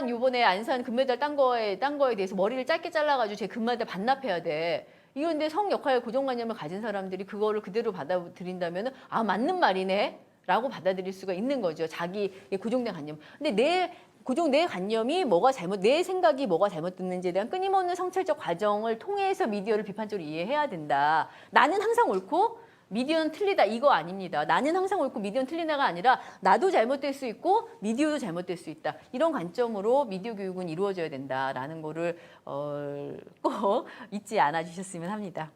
요번에 안산 금메달 딴 거에 대해서 머리를 짧게 잘라가지고 제 금메달 반납해야 돼. 이건데 성역할 고정관념을 가진 사람들이 그거를 그대로 받아들인다면 맞는 말이네. 라고 받아들일 수가 있는 거죠. 자기의 고정된 관념. 근데 내 관념이 내 생각이 뭐가 잘못됐는지에 대한 끊임없는 성찰적 과정을 통해서 미디어를 비판적으로 이해해야 된다. 나는 항상 옳고 미디어는 틀리다. 이거 아닙니다. 나는 항상 옳고 미디어는 틀리다가 아니라 나도 잘못될 수 있고 미디어도 잘못될 수 있다. 이런 관점으로 미디어 교육은 이루어져야 된다라는 거를 꼭 잊지 않아 주셨으면 합니다.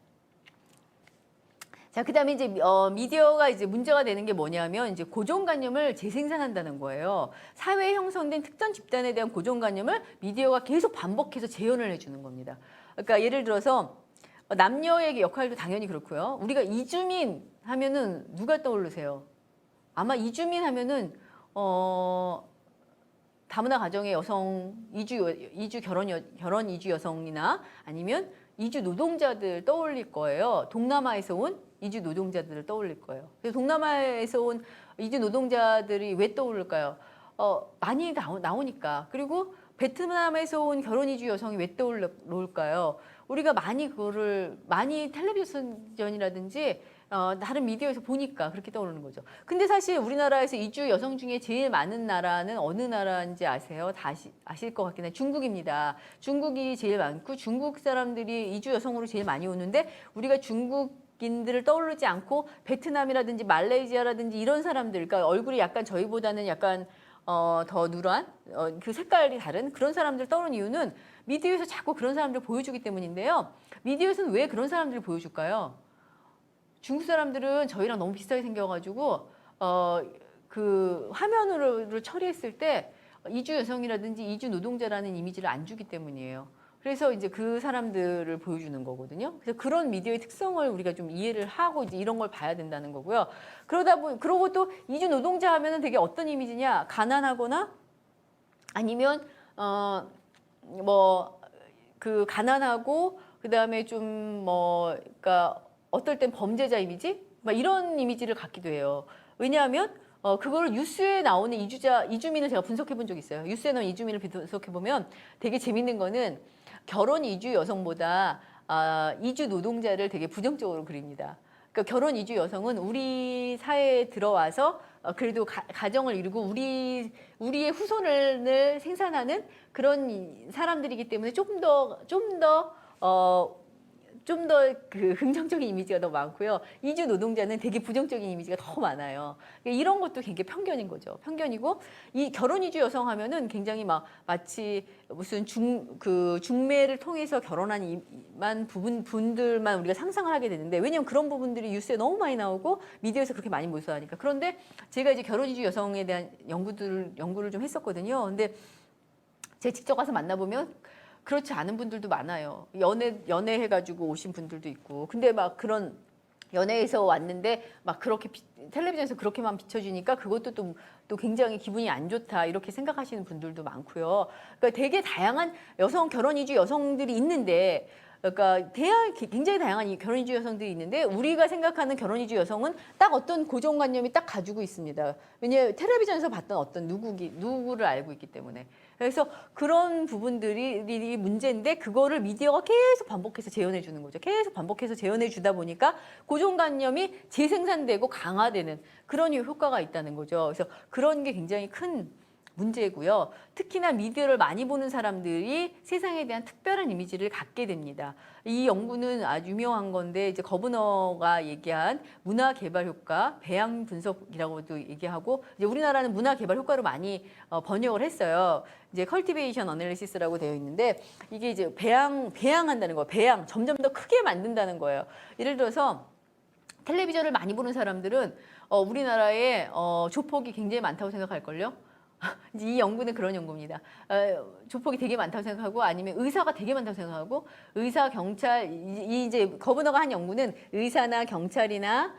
자, 그다음에 이제 미디어가 이제 문제가 되는 게 뭐냐면 이제 고정관념을 재생산한다는 거예요. 사회에 형성된 특정 집단에 대한 고정관념을 미디어가 계속 반복해서 재현을 해주는 겁니다. 그러니까 예를 들어서 남녀의 역할도 당연히 그렇고요. 우리가 이주민 하면은 누가 떠오르세요? 아마 이주민 하면은 다문화 가정의 여성 이주 결혼 이주 여성이나 아니면 이주 노동자들 떠올릴 거예요. 동남아에서 온 이주 노동자들을 떠올릴 거예요. 그래서 동남아에서 온 이주 노동자들이 왜 떠오를까요? 많이 나오니까. 그리고 베트남에서 온 결혼 이주 여성이 왜 떠올릴까요? 우리가 많이 텔레비전이라든지 다른 미디어에서 보니까 그렇게 떠오르는 거죠. 근데 사실 우리나라에서 이주 여성 중에 제일 많은 나라는 어느 나라인지 아세요? 다 아실 것 같긴 해요. 중국입니다. 중국이 제일 많고 중국 사람들이 이주 여성으로 제일 많이 오는데 우리가 중국인들을 떠오르지 않고 베트남이라든지 말레이시아라든지 이런 사람들, 그러니까 얼굴이 약간 저희보다는 약간 더 누런 그 색깔이 다른 그런 사람들 떠오르는 이유는 미디어에서 자꾸 그런 사람들 보여주기 때문인데요. 미디어에서는 왜 그런 사람들을 보여줄까요? 중국 사람들은 저희랑 너무 비슷하게 생겨가지고 그 화면으로 처리했을 때 이주 여성이라든지 이주 노동자라는 이미지를 안 주기 때문이에요. 그래서 이제 그 사람들을 보여주는 거거든요. 그래서 그런 미디어의 특성을 우리가 좀 이해를 하고 이제 이런 걸 봐야 된다는 거고요. 그러고 또 이주 노동자 하면은 되게 어떤 이미지냐? 가난하거나 아니면 그 가난하고 그다음에 좀 그러니까 어떨 땐 범죄자 이미지? 막 이런 이미지를 갖기도 해요. 왜냐하면 그걸 뉴스에 나오는 이주민을 제가 분석해 본 적이 있어요. 뉴스에 나오는 이주민을 분석해 보면 되게 재밌는 거는 결혼 이주 여성보다 이주 노동자를 되게 부정적으로 그립니다. 그러니까 결혼 이주 여성은 우리 사회에 들어와서 그래도 가정을 이루고 우리의 후손을 생산하는 그런 사람들이기 때문에 좀 더 그 긍정적인 이미지가 더 많고요. 이주 노동자는 되게 부정적인 이미지가 더 많아요. 이런 것도 굉장히 편견인 거죠. 편견이고 이 결혼 이주 여성 하면은 굉장히 마치 무슨 중매를 통해서 결혼한 분들만 우리가 상상을 하게 되는데 왜냐하면 그런 부분들이 뉴스에 너무 많이 나오고 미디어에서 그렇게 많이 몰수하니까. 그런데 제가 이제 결혼 이주 여성에 대한 연구를 좀 했었거든요. 근데 제가 직접 가서 만나보면 그렇지 않은 분들도 많아요. 연애해가지고 오신 분들도 있고. 근데 막 그런 연예에서 왔는데 막 그렇게 텔레비전에서 그렇게만 비춰주니까 그것도 또 굉장히 기분이 안 좋다 이렇게 생각하시는 분들도 많고요. 그러니까 되게 다양한 결혼 이주 여성들이 있는데, 그러니까 굉장히 다양한 이 결혼 이주 여성들이 있는데 우리가 생각하는 결혼 이주 여성은 딱 어떤 고정관념이 딱 가지고 있습니다. 왜냐하면 텔레비전에서 봤던 어떤 누구를 알고 있기 때문에. 그래서 그런 부분들이 문제인데 그거를 미디어가 계속 반복해서 재현해 주는 거죠. 계속 반복해서 재현해 주다 보니까 고정관념이 재생산되고 강화되는 그런 효과가 있다는 거죠. 그래서 그런 게 굉장히 큰 문제고요. 특히나 미디어를 많이 보는 사람들이 세상에 대한 특별한 이미지를 갖게 됩니다. 이 연구는 아주 유명한 건데 이제 거브너가 얘기한 문화 개발 효과, 배양 분석이라고도 얘기하고 이제 우리나라는 문화 개발 효과로 많이 번역을 했어요. 이제 컬티베이션 어널리시스라고 되어 있는데 이게 이제 배양한다는 거예요. 배양, 점점 더 크게 만든다는 거예요. 예를 들어서 텔레비전을 많이 보는 사람들은 우리나라에 조폭이 굉장히 많다고 생각할걸요. 이 연구는 그런 연구입니다. 조폭이 되게 많다고 생각하고 아니면 의사가 되게 많다고 생각하고 의사, 경찰, 이제 거브너가 한 연구는 의사나 경찰이나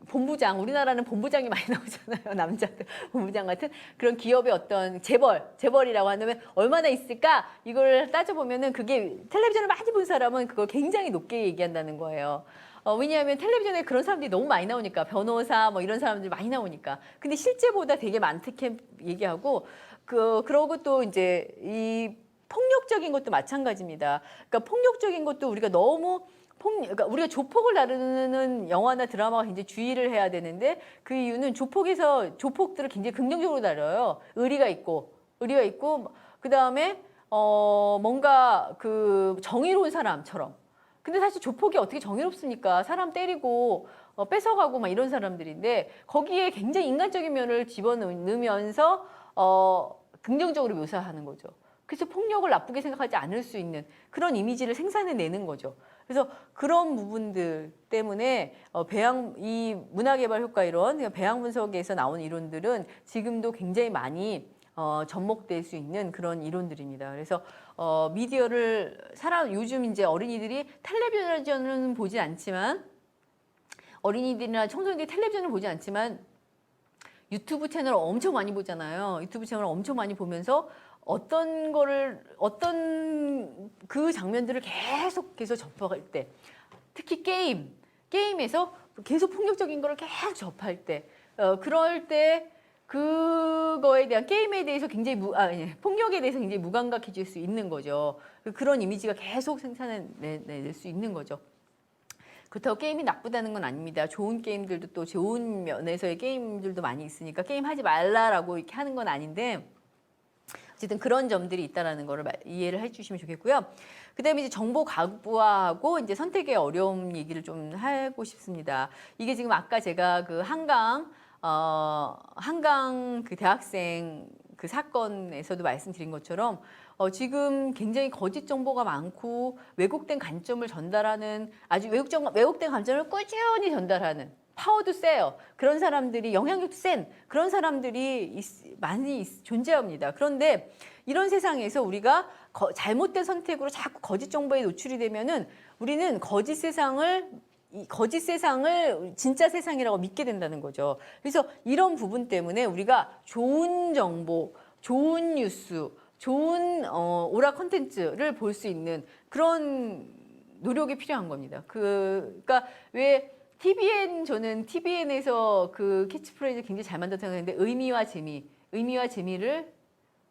본부장, 우리나라는 본부장이 많이 나오잖아요. 남자들 본부장 같은 그런 기업의 어떤 재벌이라고 하면 얼마나 있을까? 이걸 따져보면은 그게 텔레비전을 많이 본 사람은 그걸 굉장히 높게 얘기한다는 거예요. 왜냐하면 텔레비전에 그런 사람들이 너무 많이 나오니까 변호사 뭐 이런 사람들 많이 나오니까. 근데 실제보다 되게 많게 얘기하고 그러고 또 이제 이 폭력적인 것도 마찬가지입니다. 그러니까 폭력적인 것도 우리가 너무 그러니까 우리가 조폭을 다루는 영화나 드라마가 굉장히 주의를 해야 되는데 그 이유는 조폭들을 굉장히 긍정적으로 다뤄요. 의리가 있고 그 다음에 뭔가 그 정의로운 사람처럼. 근데 사실 조폭이 어떻게 정의롭습니까? 사람 때리고 뺏어가고 막 이런 사람들인데 거기에 굉장히 인간적인 면을 집어넣으면서 긍정적으로 묘사하는 거죠. 그래서 폭력을 나쁘게 생각하지 않을 수 있는 그런 이미지를 생산해내는 거죠. 그래서 그런 부분들 때문에 이 문화개발 효과 이론, 배양 분석에서 나온 이론들은 지금도 굉장히 많이 접목될 수 있는 그런 이론들입니다. 그래서 요즘 이제 어린이들이 텔레비전은 보지 않지만 어린이들이나 청소년들이 텔레비전을 보지 않지만 유튜브 채널을 엄청 많이 보잖아요. 유튜브 채널을 엄청 많이 보면서 어떤 그 장면들을 계속해서 접할 때, 특히 게임에서 계속 폭력적인 거를 계속 접할 때, 그럴 때 그거에 대한 게임에 대해서 굉장히 폭력에 대해서 굉장히 무감각해질 수 있는 거죠. 그런 이미지가 계속 생산해낼 수 있는 거죠. 그렇다고 게임이 나쁘다는 건 아닙니다. 좋은 게임들도 또 좋은 면에서의 게임들도 많이 있으니까 게임 하지 말라라고 이렇게 하는 건 아닌데 어쨌든 그런 점들이 있다라는 거를 이해를 해주시면 좋겠고요. 그다음에 이제 정보 과부하하고 이제 선택의 어려움 얘기를 좀 하고 싶습니다. 이게 지금 아까 제가 그 한강 그 대학생 그 사건에서도 말씀드린 것처럼 지금 굉장히 거짓 정보가 많고 왜곡된 관점을 전달하는 아주 왜곡된 관점을 꾸준히 전달하는 파워도 세요. 그런 사람들이 영향력도 센 그런 사람들이 많이 존재합니다. 그런데 이런 세상에서 우리가 잘못된 선택으로 자꾸 거짓 정보에 노출이 되면은 우리는 거짓 세상을 진짜 세상이라고 믿게 된다는 거죠. 그래서 이런 부분 때문에 우리가 좋은 정보, 좋은 뉴스, 좋은 오락 콘텐츠를 볼 수 있는 그런 노력이 필요한 겁니다. 그러니까 왜 저는 TVN에서 그 캐치프레이즈 굉장히 잘 만들었다고 생각하는데 의미와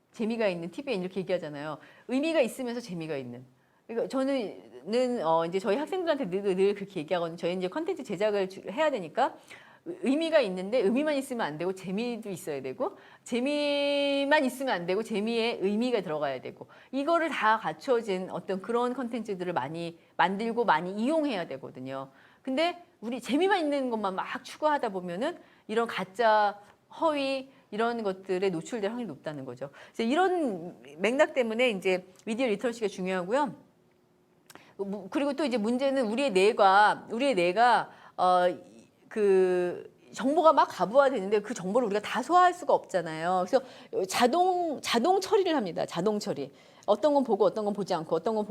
재미가 있는 TVN 이렇게 얘기하잖아요. 의미가 있으면서 재미가 있는. 그러니까 저는 이제 저희 학생들한테 늘 그렇게 얘기하거든요. 저희 이제 콘텐츠 제작을 해야 되니까 의미가 있는데 의미만 있으면 안 되고 재미도 있어야 되고 재미만 있으면 안 되고 재미에 의미가 들어가야 되고 이거를 다 갖춰진 어떤 그런 콘텐츠들을 많이 만들고 많이 이용해야 되거든요. 근데 우리 재미만 있는 것만 막 추구하다 보면은 이런 가짜, 허위 이런 것들에 노출될 확률이 높다는 거죠. 그래서 이런 맥락 때문에 이제 미디어 리터러시가 중요하고요. 그리고 또 이제 문제는 우리의 뇌가 정보가 막 가부화되는데 그 정보를 우리가 다 소화할 수가 없잖아요. 그래서 자동 처리를 합니다. 자동 처리. 어떤 건 보고 어떤 건 보지 않고 어떤 건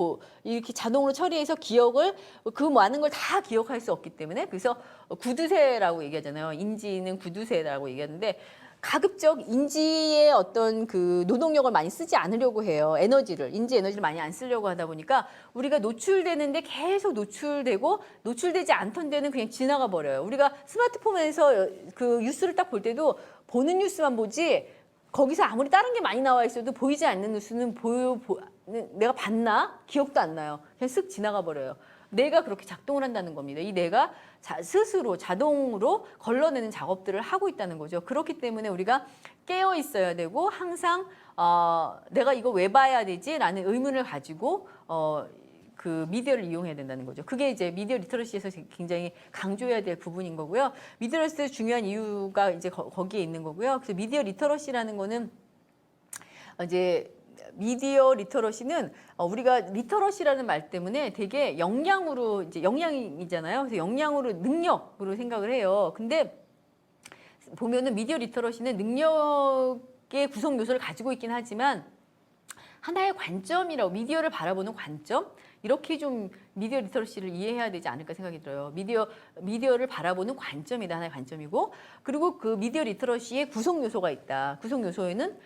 이렇게 자동으로 처리해서 기억을 그 많은 걸 다 기억할 수 없기 때문에 그래서 구두쇠라고 얘기하잖아요. 인지는 구두쇠라고 얘기하는데 가급적 인지의 어떤 그 노동력을 많이 쓰지 않으려고 해요. 인지 에너지를 많이 안 쓰려고 하다 보니까 우리가 노출되는데 계속 노출되고 노출되지 않던 데는 그냥 지나가 버려요. 우리가 스마트폰에서 그 뉴스를 딱 볼 때도 보는 뉴스만 보지 거기서 아무리 다른 게 많이 나와 있어도 보이지 않는 뉴스는 내가 봤나? 기억도 안 나요. 그냥 쓱 지나가 버려요. 뇌가 그렇게 작동을 한다는 겁니다. 이 뇌가 스스로 자동으로 걸러내는 작업들을 하고 있다는 거죠. 그렇기 때문에 우리가 깨어 있어야 되고 항상 내가 이거 왜 봐야 되지? 라는 의문을 가지고 그 미디어를 이용해야 된다는 거죠. 그게 이제 미디어 리터러시에서 굉장히 강조해야 될 부분인 거고요. 미디어 리터러시 중요한 이유가 이제 거기에 있는 거고요. 그래서 미디어 리터러시라는 거는 이제 미디어 리터러시는 우리가 리터러시라는 말 때문에 되게 역량으로 이제 역량이잖아요. 그래서 역량으로 능력으로 생각을 해요. 근데 보면은 미디어 리터러시는 능력의 구성 요소를 가지고 있긴 하지만 하나의 관점이라고 미디어를 바라보는 관점 이렇게 좀 미디어 리터러시를 이해해야 되지 않을까 생각이 들어요. 미디어를 바라보는 관점이다 하나의 관점이고 그리고 그 미디어 리터러시의 구성 요소가 있다. 구성 요소에는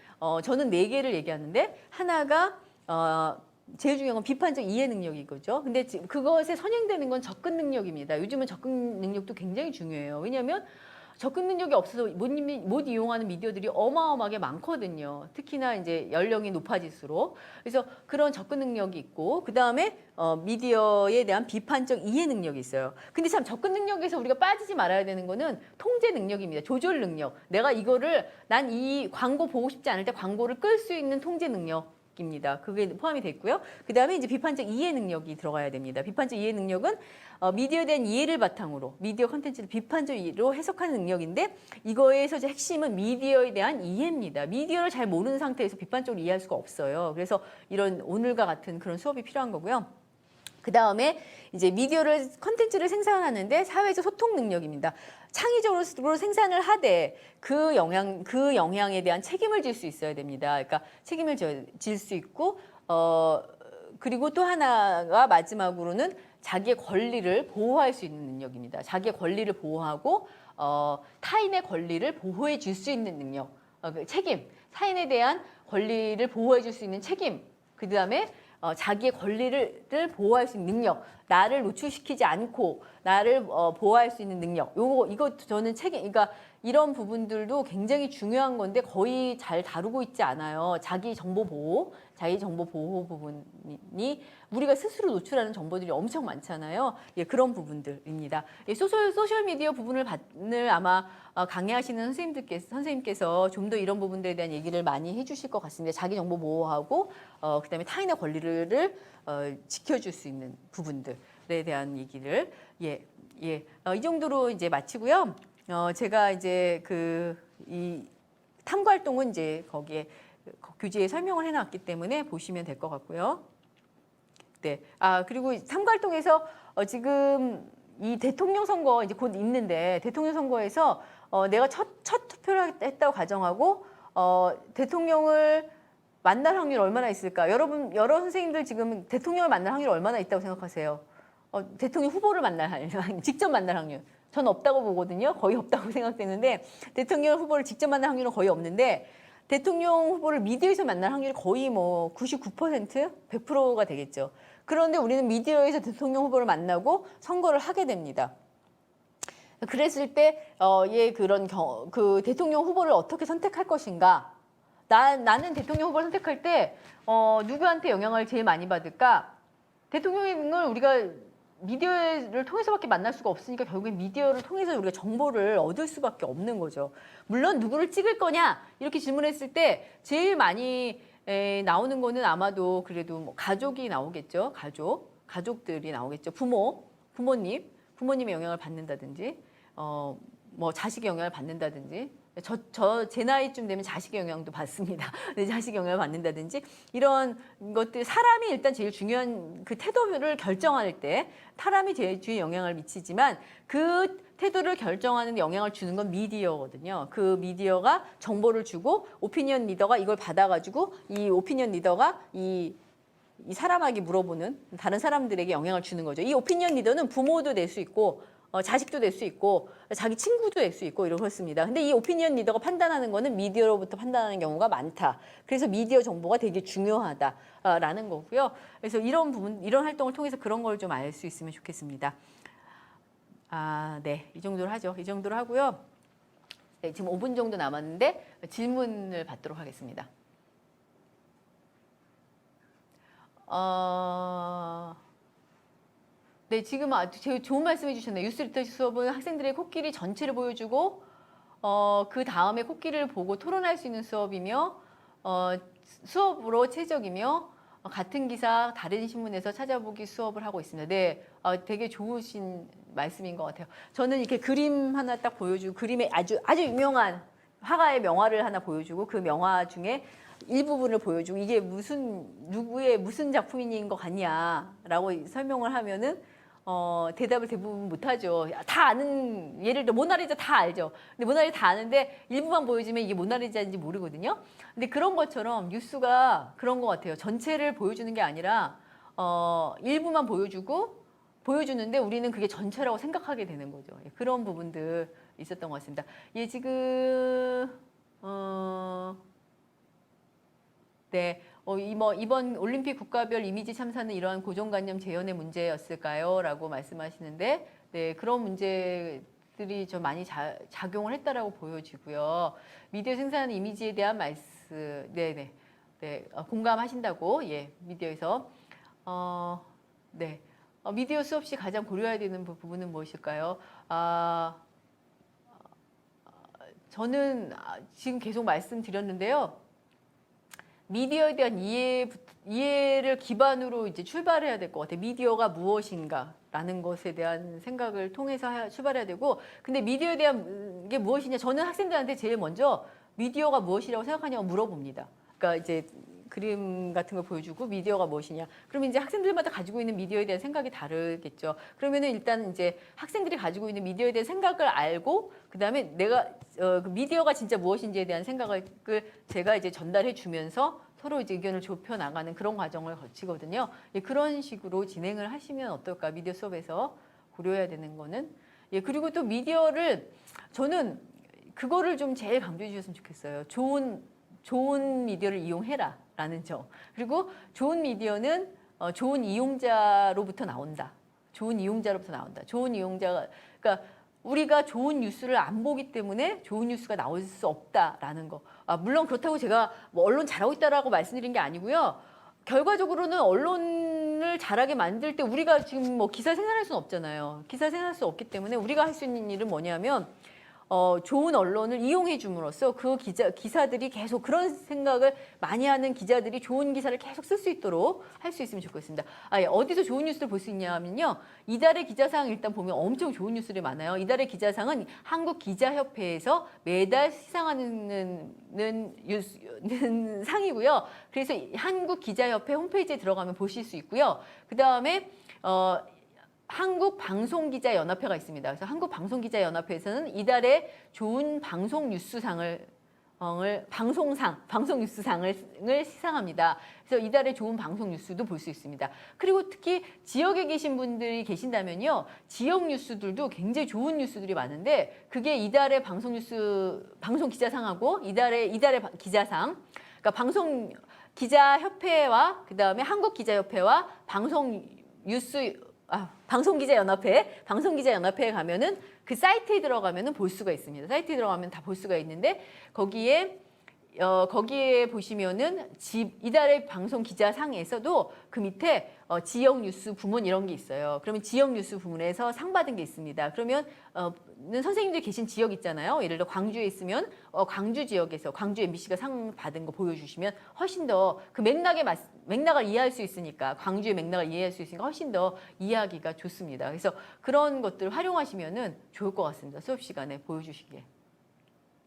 저는 4개를 얘기하는데 하나가 제일 중요한 건 비판적 이해 능력이거죠. 근데 그것에 선행되는 건 접근 능력입니다. 요즘은 접근 능력도 굉장히 중요해요. 왜냐하면 접근 능력이 없어서 못 이용하는 미디어들이 어마어마하게 많거든요. 특히나 이제 연령이 높아질수록. 그래서 그런 접근 능력이 있고 그다음에 미디어에 대한 비판적 이해 능력이 있어요. 근데 참 접근 능력에서 우리가 빠지지 말아야 되는 거는 통제 능력입니다. 조절 능력. 내가 이거를 난 이 광고 보고 싶지 않을 때 광고를 끌 수 있는 통제 능력. 입니다. 그게 포함이 돼 있고요. 그다음에 이제 비판적 이해 능력이 들어가야 됩니다. 비판적 이해 능력은 미디어에 대한 이해를 바탕으로 미디어 콘텐츠를 비판적으로 해석하는 능력인데 이거에서 이제 핵심은 미디어에 대한 이해입니다. 미디어를 잘 모르는 상태에서 비판적으로 이해할 수가 없어요. 그래서 이런 오늘과 같은 그런 수업이 필요한 거고요. 그 다음에 이제 콘텐츠를 생산하는데 사회적 소통 능력입니다. 창의적으로 생산을 하되 그 영향에 대한 책임을 질 수 있어야 됩니다. 그러니까 책임을 질 수 있고, 그리고 또 하나가 마지막으로는 자기의 권리를 보호할 수 있는 능력입니다. 자기의 권리를 보호하고, 타인의 권리를 보호해 줄 수 있는 능력, 책임, 타인에 대한 권리를 보호해 줄 수 있는 책임, 그 다음에 자기의 권리를 보호할 수 있는 능력, 나를 노출시키지 않고 나를 보호할 수 있는 능력. 이거 저는 그러니까 이런 부분들도 굉장히 중요한 건데 거의 잘 다루고 있지 않아요. 자기 정보 보호 부분이 우리가 스스로 노출하는 정보들이 엄청 많잖아요. 예, 그런 부분들입니다. 예, 소셜 미디어 부분을 아마 강의하시는 선생님께서 좀 더 이런 부분들에 대한 얘기를 많이 해주실 것 같습니다. 자기 정보 보호하고 그다음에 타인의 권리를 지켜줄 수 있는 부분들에 대한 얘기를 이 정도로 이제 마치고요. 제가 이제 이 탐구 활동은 이제 거기에 교재에 설명을 해놨기 때문에 보시면 될 것 같고요. 네. 그리고 탐구 활동에서 지금 이 대통령 선거 이제 곧 있는데 대통령 선거에서 내가 첫 투표를 했다고 가정하고 대통령을 만날 확률이 얼마나 있을까? 여러 선생님들 지금 대통령을 만날 확률이 얼마나 있다고 생각하세요? 대통령 후보를 직접 만날 확률. 전 없다고 보거든요. 거의 없다고 생각되는데 대통령 후보를 직접 만날 확률은 거의 없는데 대통령 후보를 미디어에서 만날 확률이 거의 뭐 99%, 100%가 되겠죠. 그런데 우리는 미디어에서 대통령 후보를 만나고 선거를 하게 됩니다. 그랬을 때 그 대통령 후보를 어떻게 선택할 것인가? 나는 대통령 후보를 선택할 때 누구한테 영향을 제일 많이 받을까? 대통령을 우리가 미디어를 통해서밖에 만날 수가 없으니까 결국엔 미디어를 통해서 우리가 정보를 얻을 수밖에 없는 거죠. 물론 누구를 찍을 거냐 이렇게 질문했을 때 제일 많이 나오는 거는 아마도 그래도 뭐 가족이 나오겠죠. 가족들이 나오겠죠. 부모님의 영향을 받는다든지 뭐 자식의 영향을 받는다든지 제 나이쯤 되면 자식의 영향도 받습니다. 내 자식의 영향을 받는다든지 이런 것들 사람이 일단 제일 중요한 그 태도를 결정할 때 사람이 제일 중요한 영향을 미치지만 그 태도를 결정하는 데 영향을 주는 건 미디어거든요. 그 미디어가 정보를 주고 오피니언 리더가 이걸 받아가지고 이 오피니언 리더가 이 사람에게 물어보는 다른 사람들에게 영향을 주는 거죠. 이 오피니언 리더는 부모도 될 수 있고 자식도 될 수 있고 자기 친구도 될 수 있고 이렇습니다. 근데 이 오피니언 리더가 판단하는 거는 미디어로부터 판단하는 경우가 많다. 그래서 미디어 정보가 되게 중요하다라는 거고요. 그래서 이런 부분, 이런 활동을 통해서 그런 걸 좀 알 수 있으면 좋겠습니다. 네, 이 정도로 하죠. 이 정도로 하고요. 네, 지금 5분 정도 남았는데 질문을 받도록 하겠습니다. 네, 지금 아주 좋은 말씀 해주셨네요. 뉴스리터시 수업은 학생들의 코끼리 전체를 보여주고 그 다음에 코끼리를 보고 토론할 수 있는 수업이며 수업으로 최적이며 같은 기사 다른 신문에서 찾아보기 수업을 하고 있습니다. 네, 되게 좋으신 말씀인 것 같아요. 저는 이렇게 그림 하나 딱 보여주고 그림에 아주 유명한 화가의 명화를 하나 보여주고 그 명화 중에 일부분을 보여주고 이게 누구의 무슨 작품인 것 같냐라고 설명을 하면은 대답을 대부분 못하죠. 다 아는, 예를 들어 모나리자 다 알죠. 근데 모나리자 다 아는데 일부만 보여주면 이게 모나리자인지 모르거든요. 근데 그런 것처럼 뉴스가 그런 것 같아요. 전체를 보여주는 게 아니라 일부만 보여주는데 우리는 그게 전체라고 생각하게 되는 거죠. 그런 부분들 있었던 것 같습니다. 예, 지금 네, 이번 올림픽 국가별 이미지 참사는 이러한 고정관념 재현의 문제였을까요? 라고 말씀하시는데, 네, 그런 문제들이 좀 많이 작용을 했다라고 보여지고요. 미디어 생산하는 이미지에 대한 말씀, 네, 공감하신다고, 예, 미디어에서. 네, 미디어 수업 시 가장 고려해야 되는 부분은 무엇일까요? 저는 지금 계속 말씀드렸는데요. 미디어에 대한 이해를 기반으로 이제 출발해야 될 것 같아요. 미디어가 무엇인가라는 것에 대한 생각을 통해서 출발해야 되고, 근데 미디어에 대한 게 무엇이냐? 저는 학생들한테 제일 먼저 미디어가 무엇이라고 생각하냐고 물어봅니다. 그러니까 이제 그림 같은 걸 보여주고 미디어가 무엇이냐? 그러면 이제 학생들마다 가지고 있는 미디어에 대한 생각이 다르겠죠. 그러면은 일단 이제 학생들이 가지고 있는 미디어에 대한 생각을 알고, 그 다음에 내가 그 미디어가 진짜 무엇인지에 대한 생각을 제가 이제 전달해 주면서 서로 이제 의견을 좁혀 나가는 그런 과정을 거치거든요. 예, 그런 식으로 진행을 하시면 어떨까? 미디어 수업에서 고려해야 되는 거는. 예, 그리고 또 미디어를 저는 그거를 좀 제일 강조해 주셨으면 좋겠어요. 좋은 미디어를 이용해라 라는 점. 그리고 좋은 미디어는 좋은 이용자로부터 나온다. 좋은 이용자가, 그러니까 우리가 좋은 뉴스를 안 보기 때문에 좋은 뉴스가 나올 수 없다라는 거. 물론 그렇다고 제가 뭐 언론 잘하고 있다라고 말씀드린 게 아니고요. 결과적으로는 언론을 잘하게 만들 때 우리가 지금 뭐 기사 생산할 수는 없잖아요. 기사 생산할 수 없기 때문에 우리가 할 수 있는 일은 뭐냐면 좋은 언론을 이용해 줌으로써 그 기사들이 계속 그런 생각을 많이 하는 기자들이 좋은 기사를 계속 쓸 수 있도록 할 수 있으면 좋겠습니다. 예, 어디서 좋은 뉴스를 볼 수 있냐면요. 이달의 기자상 일단 보면 엄청 좋은 뉴스들이 많아요. 이달의 기자상은 한국기자협회에서 매달 시상하는 상이고요. 그래서 한국기자협회 홈페이지에 들어가면 보실 수 있고요. 그 다음에 한국방송기자연합회가 있습니다. 그래서 한국방송기자연합회에서는 이달에 좋은 방송 뉴스상을 방송 뉴스상을 시상합니다. 그래서 이달에 좋은 방송 뉴스도 볼 수 있습니다. 그리고 특히 지역에 계신 분들이 계신다면요, 지역 뉴스들도 굉장히 좋은 뉴스들이 많은데 그게 이달의 방송 기자상하고 이달의 기자상, 그러니까 방송 기자협회와 그 다음에 한국기자협회와 방송기자연합회에 가면은 그 사이트에 들어가면은 볼 수가 있습니다. 사이트에 들어가면 다 볼 수가 있는데 거기에 보시면은 이달의 방송 기자상에서도 그 밑에 지역 뉴스 부문 이런 게 있어요. 그러면 지역 뉴스 부문에서 상 받은 게 있습니다. 그러면 선생님들 계신 지역 있잖아요. 예를 들어 광주에 있으면 광주 지역에서 광주 MBC가 상 받은 거 보여주시면 훨씬 더 그 맥락을 이해할 수 있으니까, 광주의 맥락을 이해할 수 있으니까 훨씬 더 이해하기가 좋습니다. 그래서 그런 것들을 활용하시면은 좋을 것 같습니다. 수업 시간에 보여주시기에.